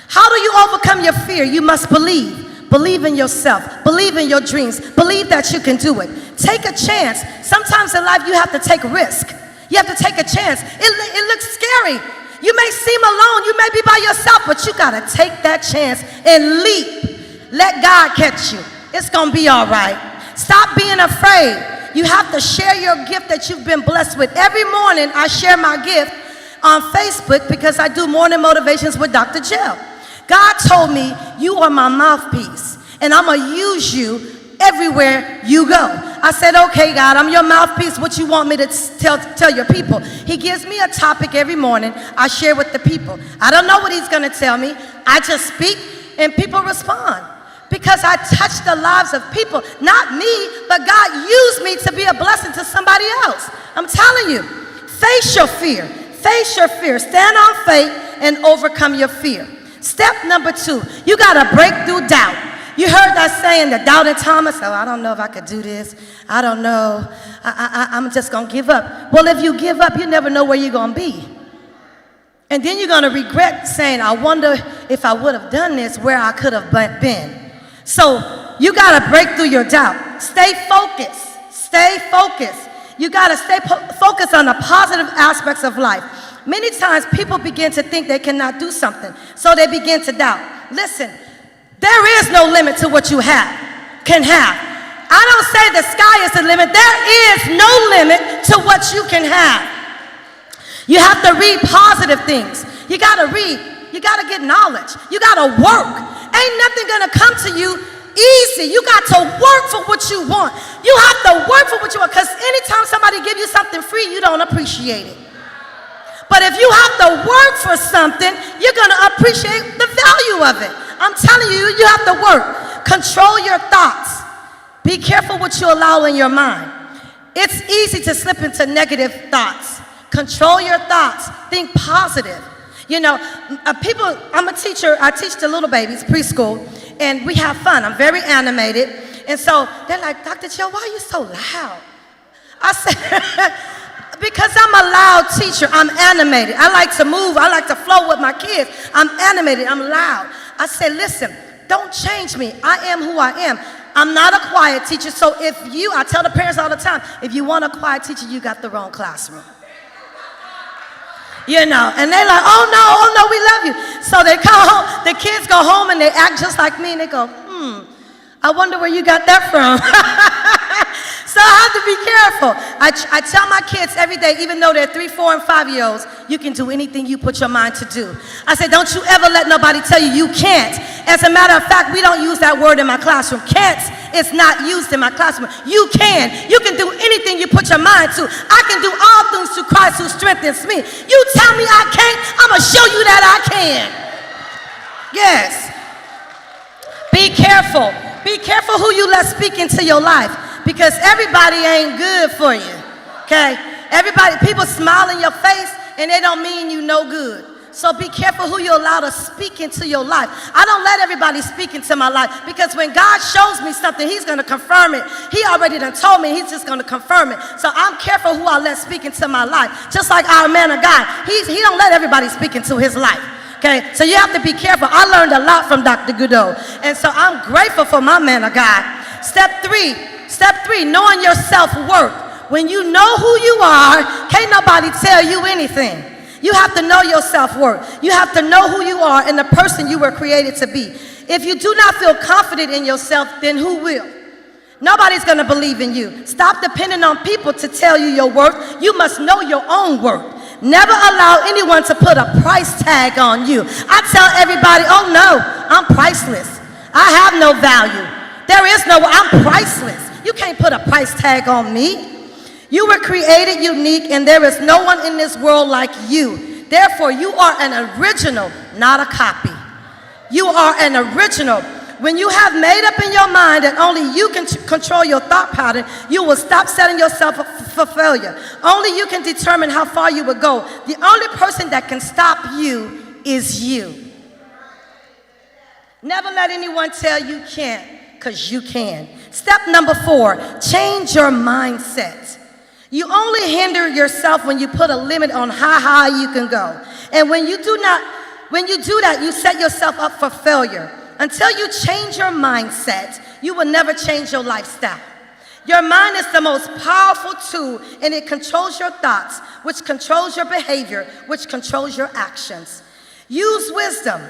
How do you overcome your fear? You must believe. Believe in yourself. Believe in your dreams. Believe that you can do it. Take a chance. Sometimes in life you have to take a risk. You have to take a chance. It looks scary. You may seem alone, you may be by yourself, but you gotta take that chance and leap. Let God catch you. It's gonna be all right. Stop being afraid. You have to share your gift that you've been blessed with. Every morning I share my gift on Facebook because I do morning motivations with Dr. Jill. God told me, you are my mouthpiece, and I'm gonna use you everywhere you go. I said, okay, God, I'm your mouthpiece. What you want me to tell your people? He gives me a topic every morning. I share with the people. I don't know what he's going to tell me. I just speak, and people respond because I touch the lives of people. Not me, but God used me to be a blessing to somebody else. I'm telling you, face your fear. Face your fear. Stand on faith and overcome your fear. Step number 2, you got to break through doubt. You heard that saying, the doubting Thomas, oh, I don't know if I could do this. I don't know. I'm just going to give up. Well, if you give up, you never know where you're going to be. And then you're going to regret saying, I wonder if I would have done this, where I could have been. So you got to break through your doubt. Stay focused. Stay focused. You got to stay focused on the positive aspects of life. Many times people begin to think they cannot do something, so they begin to doubt. Listen. There is no limit to what you can have. I don't say the sky is the limit. There is no limit to what you can have. You have to read positive things. You got to read. You got to get knowledge. You got to work. Ain't nothing gonna come to you easy. You got to work for what you want. You have to work for what you want, because anytime somebody give you something free, you don't appreciate it. But if you have to work for something, you're gonna appreciate the value of it. I'm telling you, you have to work. Control your thoughts. Be careful what you allow in your mind. It's easy to slip into negative thoughts. Control your thoughts. Think positive. You know, people, I'm a teacher, I teach the little babies, preschool, and we have fun. I'm very animated. And so they're like, Dr. Jill, why are you so loud? I said, because I'm a loud teacher, I'm animated. I like to move, I like to flow with my kids. I'm animated, I'm loud. I said, listen, don't change me. I am who I am. I'm not a quiet teacher, so I tell the parents all the time, if you want a quiet teacher, you got the wrong classroom. You know, and they're like, oh no, we love you. So they come home, the kids go home and they act just like me, and they go, I wonder where you got that from. So I have to be careful. I tell my kids every day, even though they're 3, 4, and 5-year-olds, you can do anything you put your mind to do. I say, don't you ever let nobody tell you you can't. As a matter of fact, we don't use that word in my classroom. Can't is not used in my classroom. You can. You can do anything you put your mind to. I can do all things through Christ who strengthens me. You tell me I can't, I'm going to show you that I can. Yes. Be careful. Be careful who you let speak into your life, because everybody ain't good for you, okay? People smile in your face and they don't mean you no good. So be careful who you allow to speak into your life. I don't let everybody speak into my life, because when God shows me something, he's gonna confirm it. He already done told me, he's just gonna confirm it. So I'm careful who I let speak into my life. Just like our man of God, he don't let everybody speak into his life. Okay, so you have to be careful. I learned a lot from Dr. Godot, and so I'm grateful for my man of God. Step three, knowing your self-worth. When you know who you are, can't nobody tell you anything. You have to know your self-worth. You have to know who you are and the person you were created to be. If you do not feel confident in yourself, then who will? Nobody's gonna believe in you. Stop depending on people to tell you your worth. You must know your own worth. Never allow anyone to put a price tag on you. I tell everybody, oh no, I'm priceless. I have no value. I'm priceless. You can't put a price tag on me. You were created unique, and there is no one in this world like you. Therefore, you are an original, not a copy. You are an original. When you have made up in your mind that only you can control your thought pattern, you will stop setting yourself up for failure. Only you can determine how far you will go. The only person that can stop you is you. Never let anyone tell you can't, because you can. Step number 4, change your mindset. You only hinder yourself when you put a limit on how high you can go. And when you do that, you set yourself up for failure. Until you change your mindset, you will never change your lifestyle. Your mind is the most powerful tool, and it controls your thoughts, which controls your behavior, which controls your actions. Use wisdom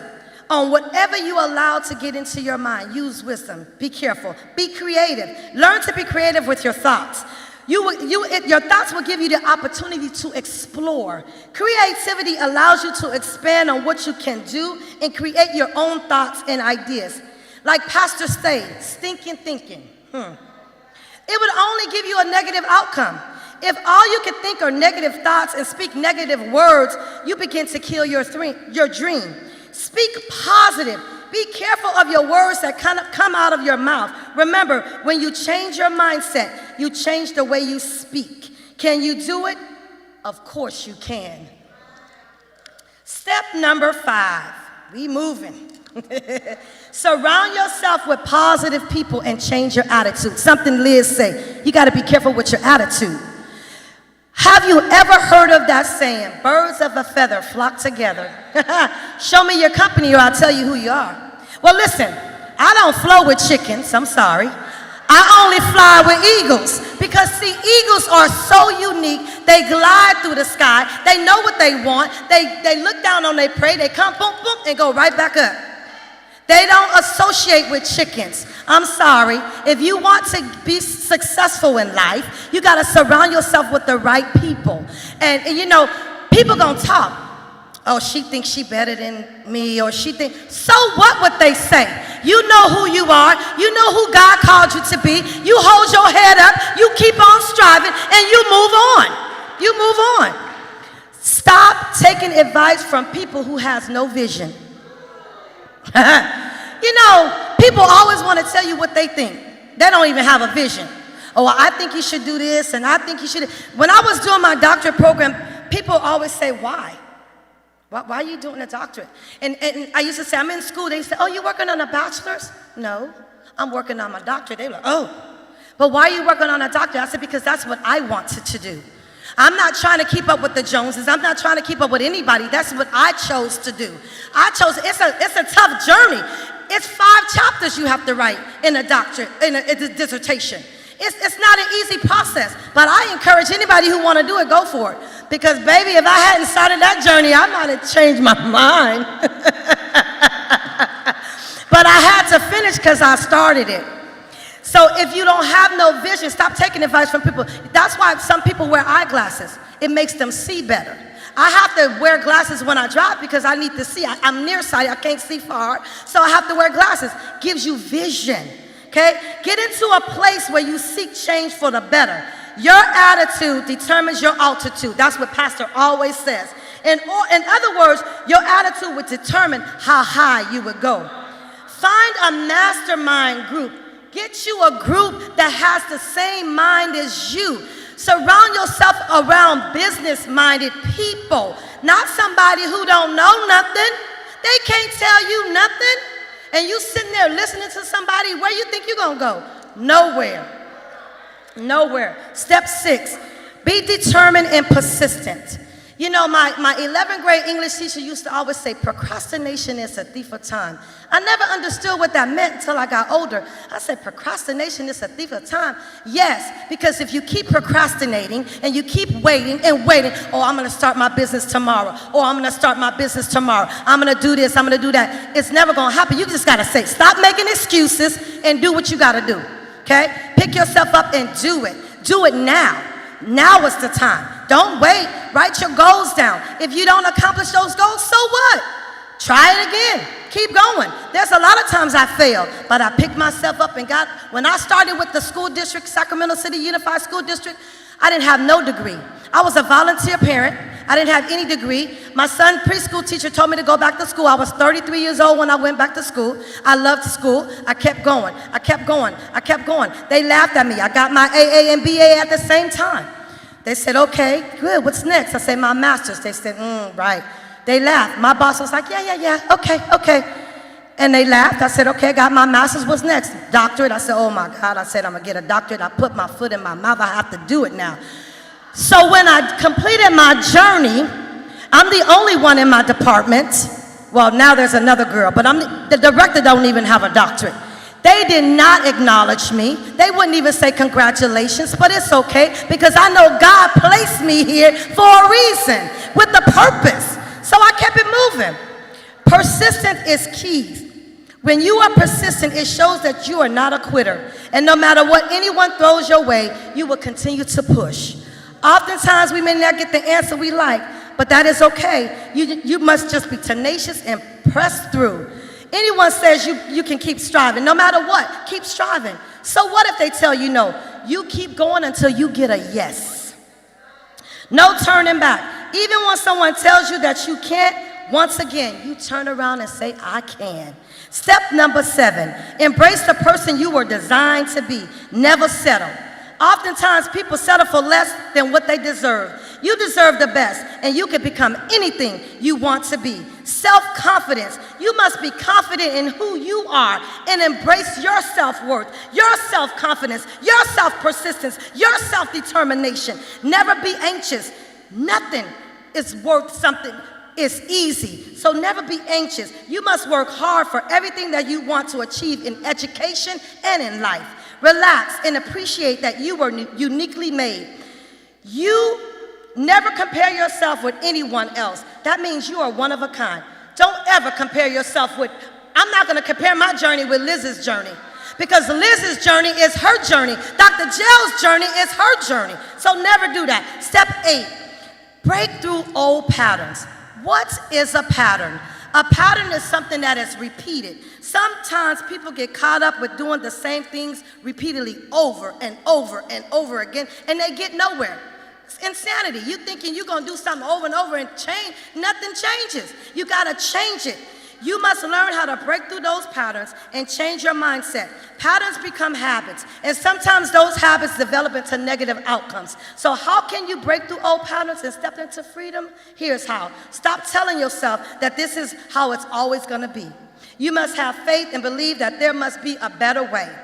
on whatever you allow to get into your mind. Use wisdom. Be careful. Be creative. Learn to be creative with your thoughts. Your thoughts will give you the opportunity to explore. Creativity allows you to expand on what you can do and create your own thoughts and ideas. Like Pastor said, stinking thinking. It would only give you a negative outcome. If all you can think are negative thoughts and speak negative words, you begin to kill your dream. Speak positive. Be careful of your words that come out of your mouth. Remember, when you change your mindset, you change the way you speak. Can you do it? Of course you can. Step number 5, we moving. Surround yourself with positive people and change your attitude. Something Liz said, you gotta be careful with your attitude. Have you ever heard of that saying, birds of a feather flock together? Show me your company or I'll tell you who you are. Well, listen, I don't flow with chickens, I'm sorry. I only fly with eagles, because see, eagles are so unique. They glide through the sky. They know what they want. They look down on their prey. They come, boom, boom, and go right back up. They don't associate with chickens. I'm sorry. If you want to be successful in life, you got to surround yourself with the right people. And you know, people gonna talk. oh, she thinks she better than me, or she think, so what they say? You know who you are. You know who God called you to be. You hold your head up. You keep on striving, and you move on. You move on. Stop taking advice from people who has no vision. You know, people always want to tell you what they think. They don't even have a vision. Oh, I think you should do this, and I think you should. When I was doing my doctorate program, people always say, why? Why are you doing a doctorate? And I used to say, I'm in school. They say, oh, you working on a bachelor's? No, I'm working on my doctorate. They were like, oh, but why are you working on a doctorate? I said, because that's what I wanted to do. I'm not trying to keep up with the Joneses. I'm not trying to keep up with anybody. That's what I chose to do. It's a tough journey. It's 5 chapters you have to write in a doctorate, in a dissertation. It's not an easy process, but I encourage anybody who want to do it, go for it. Because baby, if I hadn't started that journey, I might have changed my mind. But I had to finish because I started it. So if you don't have no vision, stop taking advice from people. That's why some people wear eyeglasses. It makes them see better. I have to wear glasses when I drive because I need to see. I'm nearsighted, I can't see far, so I have to wear glasses. Gives you vision, okay? Get into a place where you seek change for the better. Your attitude determines your altitude. That's what Pastor always says. In other words, your attitude would determine how high you would go. Find a mastermind group. Get you a group that has the same mind as you. Surround yourself around business-minded people, not somebody who don't know nothing. They can't tell you nothing. And you sitting there listening to somebody, where you think you're gonna go? Nowhere. Nowhere. Step 6, be determined and persistent. You know, my 11th grade English teacher used to always say, procrastination is a thief of time. I never understood what that meant until I got older. I said, procrastination is a thief of time? Yes, because if you keep procrastinating and you keep waiting and waiting, oh, I'm gonna start my business tomorrow. Oh, I'm gonna start my business tomorrow. I'm gonna do this, I'm gonna do that. It's never gonna happen. You just gotta say, stop making excuses and do what you gotta do, okay? Pick yourself up and do it. Do it now. Now is the time. Don't wait. Write your goals down. If you don't accomplish those goals, so what? Try it again. Keep going. There's a lot of times I failed, but I picked myself up and when I started with the school district, Sacramento City Unified School District, I didn't have no degree. I was a volunteer parent. I didn't have any degree. My son's preschool teacher told me to go back to school. I was 33 years old when I went back to school. I loved school. I kept going. I kept going. I kept going. They laughed at me. I got my AA and BA at the same time. They said, okay, good, what's next? I said, my master's. They said, right. They laughed. My boss was like, yeah, okay. And they laughed. I said, okay, I got my master's, what's next? Doctorate. I said, oh my God. I said, I'm gonna get a doctorate. I put my foot in my mouth. I have to do it now. So when I completed my journey, I'm the only one in my department. Well, now there's another girl, but the director don't even have a doctorate. They did not acknowledge me. They wouldn't even say congratulations, but it's okay because I know God placed me here for a reason, with a purpose. So I kept it moving. Persistent is key. When you are persistent, it shows that you are not a quitter. And no matter what anyone throws your way, you will continue to push. Oftentimes, we may not get the answer we like, but that is okay. You must just be tenacious and press through. Anyone says you can keep striving, no matter what, keep striving. So what if they tell you no? You keep going until you get a yes. No turning back. Even when someone tells you that you can't, once again, you turn around and say, I can. Step number 7, embrace the person you were designed to be. Never settle. Oftentimes, people settle for less than what they deserve. You deserve the best, and you can become anything you want to be. Self-confidence. You must be confident in who you are and embrace your self-worth, your self-confidence, your self-persistence, your self-determination. Never be anxious. Nothing is worth something. It's easy. So never be anxious. You must work hard for everything that you want to achieve in education and in life. Relax and appreciate that you were uniquely made. You never compare yourself with anyone else. That means you are one of a kind. Don't ever compare yourself with, I'm not going to compare my journey with Liz's journey, because Liz's journey is her journey. Dr. Jell's journey is her journey. So never do that. Step 8, break through old patterns. What is a pattern? A pattern is something that is repeated. Sometimes people get caught up with doing the same things repeatedly over and over and over again, and they get nowhere. It's insanity. You thinking you're going to do something over and over and change, nothing changes. You got to change it. You must learn how to break through those patterns and change your mindset. Patterns become habits, and sometimes those habits develop into negative outcomes. So how can you break through old patterns and step into freedom? Here's how. Stop telling yourself that this is how it's always going to be. You must have faith and believe that there must be a better way.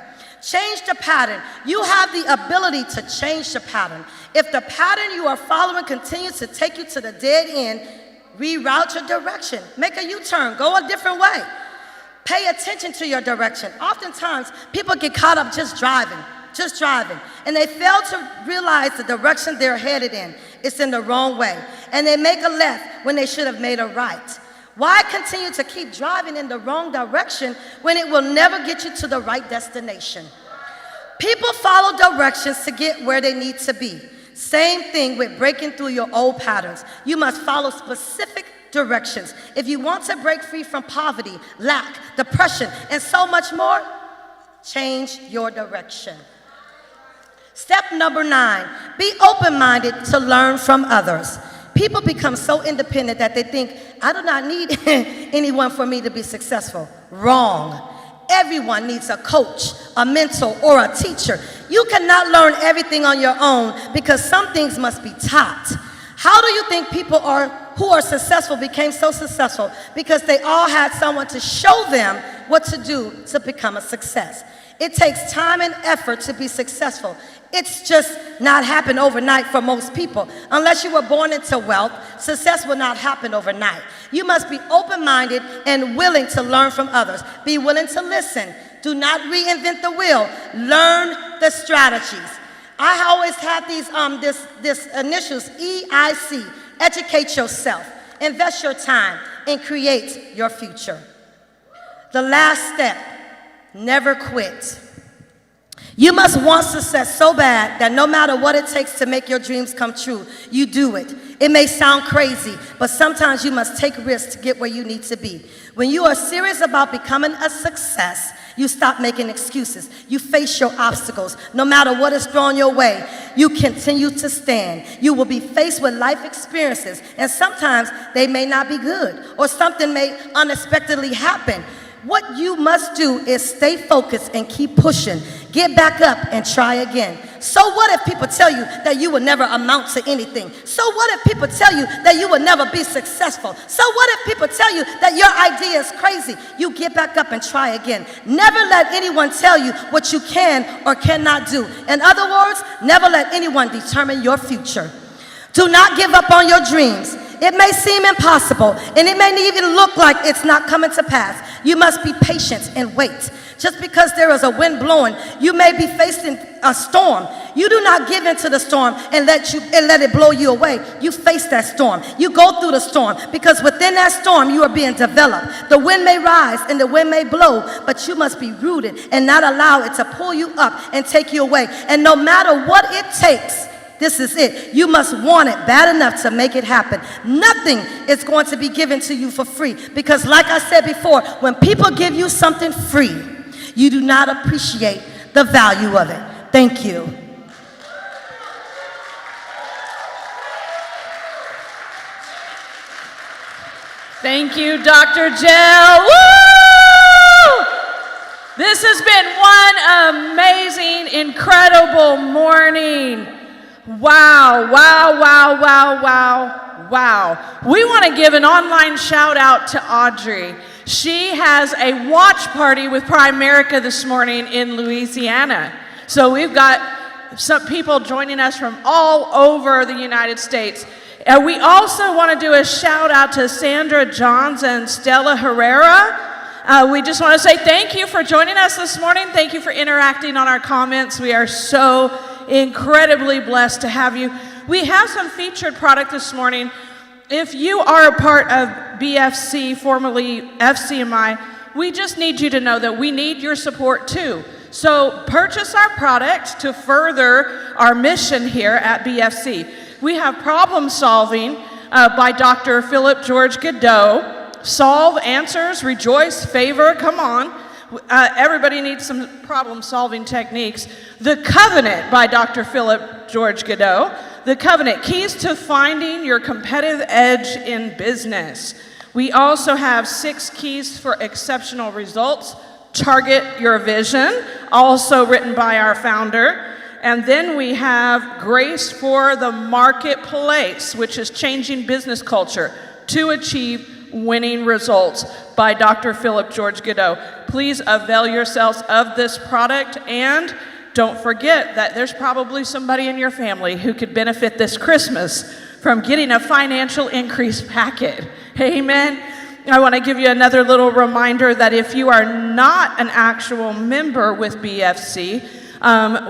Change the pattern. You have the ability to change the pattern. If the pattern you are following continues to take you to the dead end, reroute your direction. Make a U-turn. Go a different way. Pay attention to your direction. Oftentimes, people get caught up just driving, and they fail to realize the direction they're headed in. It's in the wrong way, and they make a left when they should have made a right. Why continue to keep driving in the wrong direction when it will never get you to the right destination? People follow directions to get where they need to be. Same thing with breaking through your old patterns. You must follow specific directions. If you want to break free from poverty, lack, depression, and so much more, change your direction. Step number 9, be open-minded to learn from others. People become so independent that they think, I do not need anyone for me to be successful. Wrong. Everyone needs a coach, a mentor, or a teacher. You cannot learn everything on your own because some things must be taught. How do you think people who are successful became so successful? Because they all had someone to show them what to do to become a success. It takes time and effort to be successful. It's just not happen overnight for most people. Unless you were born into wealth, success will not happen overnight. You must be open-minded and willing to learn from others. Be willing to listen. Do not reinvent the wheel. Learn the strategies. I always have these initials, EIC. Educate yourself. Invest your time and create your future. The last step, never quit. You must want success so bad that no matter what it takes to make your dreams come true, you do it. It may sound crazy, but sometimes you must take risks to get where you need to be. When you are serious about becoming a success, you stop making excuses. You face your obstacles. No matter what is thrown your way, you continue to stand. You will be faced with life experiences, and sometimes they may not be good, or something may unexpectedly happen. What you must do is stay focused and keep pushing. Get back up and try again. So what if people tell you that you will never amount to anything? So what if people tell you that you will never be successful? So what if people tell you that your idea is crazy? You get back up and try again. Never let anyone tell you what you can or cannot do. In other words, never let anyone determine your future. Do not give up on your dreams. It may seem impossible, and it may even look like it's not coming to pass. You must be patient and wait. Just because there is a wind blowing, you may be facing a storm. You do not give into the storm and let it blow you away. You face that storm. You go through the storm, because within that storm you are being developed. The wind may rise and the wind may blow, but you must be rooted and not allow it to pull you up and take you away. And no matter what it takes, this is it. You must want it bad enough to make it happen. Nothing is going to be given to you for free, because like I said before, when people give you something free, you do not appreciate the value of it. Thank you. Thank you, Dr. Jill. Woo! This has been one amazing, incredible morning. Wow, wow, wow, wow, wow, wow. We want to give an online shout out to Audrey. She has a watch party with Primerica this morning in Louisiana. So we've got some people joining us from all over the United States. And we also want to do a shout out to Sandra Johns and Stella Herrera. We just want to say thank you for joining us this morning. Thank you for interacting on our comments. We are so incredibly blessed to have you. We have some featured product this morning. If you are a part of BFC, formerly FCMI, we just need you to know that we need your support too. So purchase our product to further our mission here at BFC. We have problem solving, by Dr. Philip George Godot. Solve, answers, rejoice, favor, come on. Everybody needs some problem-solving techniques. The Covenant by Dr. Philip George Godot. The Covenant, keys to finding your competitive edge in business. We also have 6 keys for exceptional results. Target your vision, also written by our founder. And then we have Grace for the Marketplace, which is changing business culture to achieve winning results by Dr. Philip George Godot. Please avail yourselves of this product, and don't forget that there's probably somebody in your family who could benefit this Christmas from getting a financial increase packet. Amen. I want to give you another little reminder that if you are not an actual member with BFC,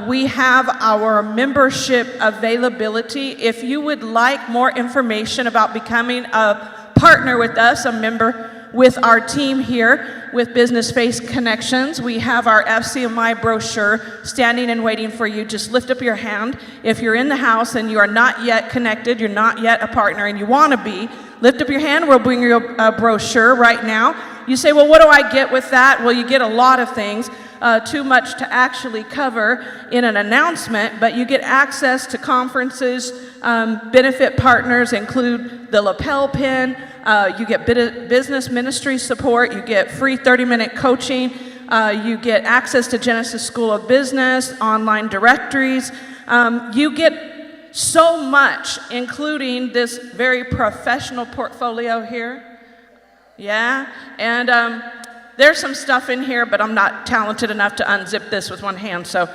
we have our membership availability. If you would like more information about becoming a partner with us, a member with our team here with Business Face Connections, we have our FCMI brochure standing and waiting for you. Just lift up your hand. If you're in the house and you are not yet connected, you're not yet a partner, and you want to be, lift up your hand. We'll bring you a brochure right now. You say, well, what do I get with that? Well, you get a lot of things. Too much to actually cover in an announcement, but you get access to conferences. Benefit partners include the lapel pin. You get business ministry support. You get free 30-minute coaching. You get access to Genesis School of Business, online directories. You get so much, including this very professional portfolio here. Yeah, and there's some stuff in here, but I'm not talented enough to unzip this with one hand, so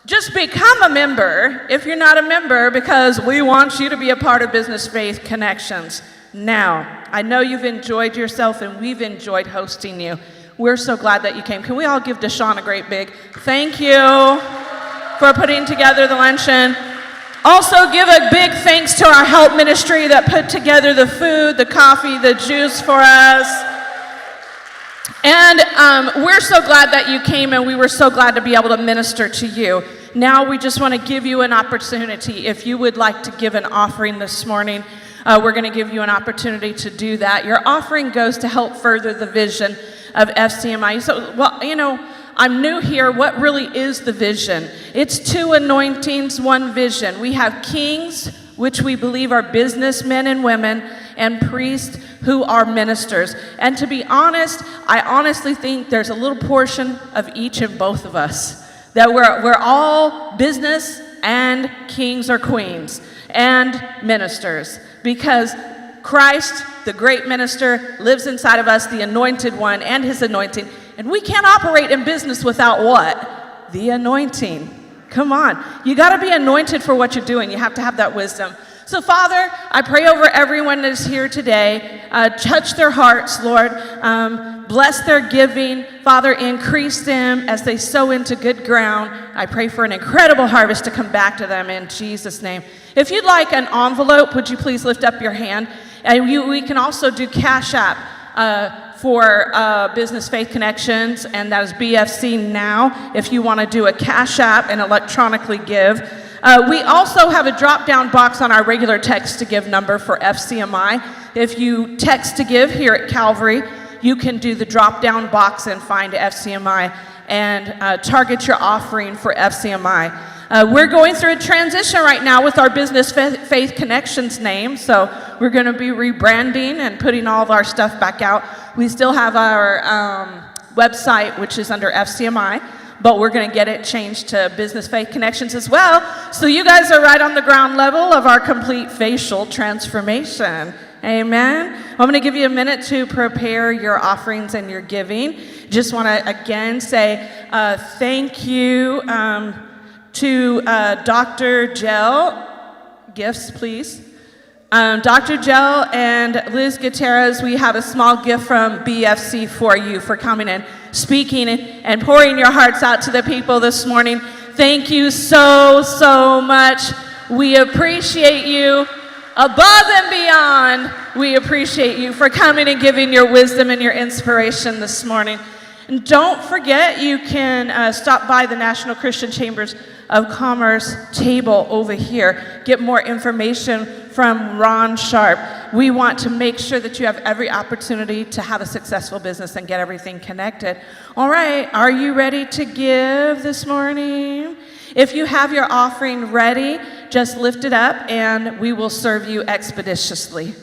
just become a member if you're not a member, because we want you to be a part of Business Faith Connections. Now, I know you've enjoyed yourself, and we've enjoyed hosting you. We're so glad that you came. Can we all give Deshaun a great big thank you for putting together the luncheon? Also, give a big thanks to our help ministry that put together the food, the coffee, the juice for us. And we're so glad that you came, and we were so glad to be able to minister to you. Now we just want to give you an opportunity. If you would like to give an offering this morning, we're going to give you an opportunity to do that. Your offering goes to help further the vision of FCMI. So, well, you know, I'm new here. What really is the vision? It's 2 anointings, 1 vision. We have kings, which we believe are businessmen and women, and priests who are ministers. And to be honest, I honestly think there's a little portion of each in both of us. That we're all business and kings or queens and ministers. Because Christ, the great minister, lives inside of us, the anointed one, and his anointing. And we can't operate in business without what? The anointing. Come on. You got to be anointed for what you're doing. You have to have that wisdom. So, Father, I pray over everyone that is here today. Touch their hearts, Lord. Bless their giving. Father, increase them as they sow into good ground. I pray for an incredible harvest to come back to them in Jesus' name. If you'd like an envelope, would you please lift up your hand? And we can also do Cash App for Business Faith Connections, and that is BFC Now, if you want to do a Cash App and electronically give. We also have a drop-down box on our regular text to give number for FCMI. If you text to give here at Calvary, you can do the drop-down box and find FCMI and target your offering for FCMI. We're going through a transition right now with our Business Faith Connections name, so we're going to be rebranding and putting all of our stuff back out. We still have our website, which is under FCMI, but we're going to get it changed to Business Faith Connections as well. So you guys are right on the ground level of our complete facial transformation. Amen. I'm going to give you a minute to prepare your offerings and your giving. Just want to again say thank you to Dr. Gell. Gifts, please. Dr. Gell and Liz Gutierrez, we have a small gift from BFC for you for coming and speaking and pouring your hearts out to the people this morning. Thank you so much. We appreciate you above and beyond. We appreciate you for coming and giving your wisdom and your inspiration this morning. And don't forget, you can stop by the National Christian Chambers of Commerce table over here. Get more information from Ron Sharp. We want to make sure that you have every opportunity to have a successful business and get everything connected. All right, are you ready to give this morning? If you have your offering ready, just lift it up and we will serve you expeditiously.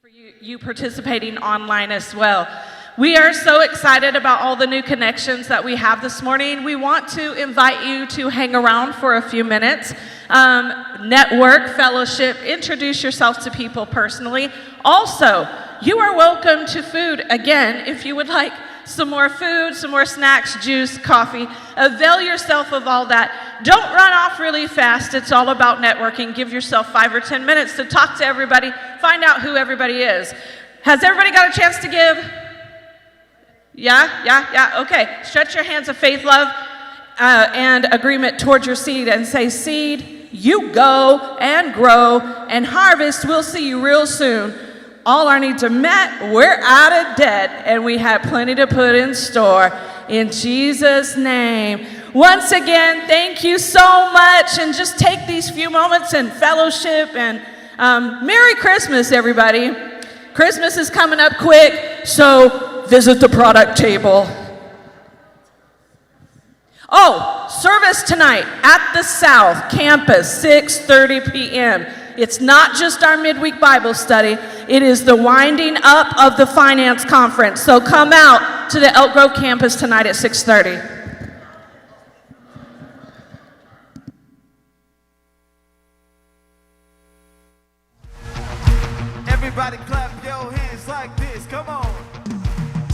For you participating online as well. We are so excited about all the new connections that we have this morning. We want to invite you to hang around for a few minutes, network, fellowship, introduce yourself to people personally. Also, you are welcome to food. Again, if you would like some more food, some more snacks, juice, coffee, avail yourself of all that. Don't run off really fast. It's all about networking. Give yourself 5 or 10 minutes to talk to everybody, find out who everybody is. Has everybody got a chance to give? Yeah, okay. Stretch your hands of faith, love, and agreement towards your seed and say, seed, you go and grow and harvest. We'll see you real soon. All our needs are met, we're out of debt, and we have plenty to put in store. In Jesus' name. Once again, thank you so much, and just take these few moments and fellowship, and Merry Christmas, everybody. Christmas is coming up quick, so visit the product table. Oh, service tonight at the South Campus, 6:30 p.m. It's not just our midweek Bible study. It is the winding up of the finance conference. So come out to the Elk Grove campus tonight at 6:30. Everybody clap your hands like this. Come on.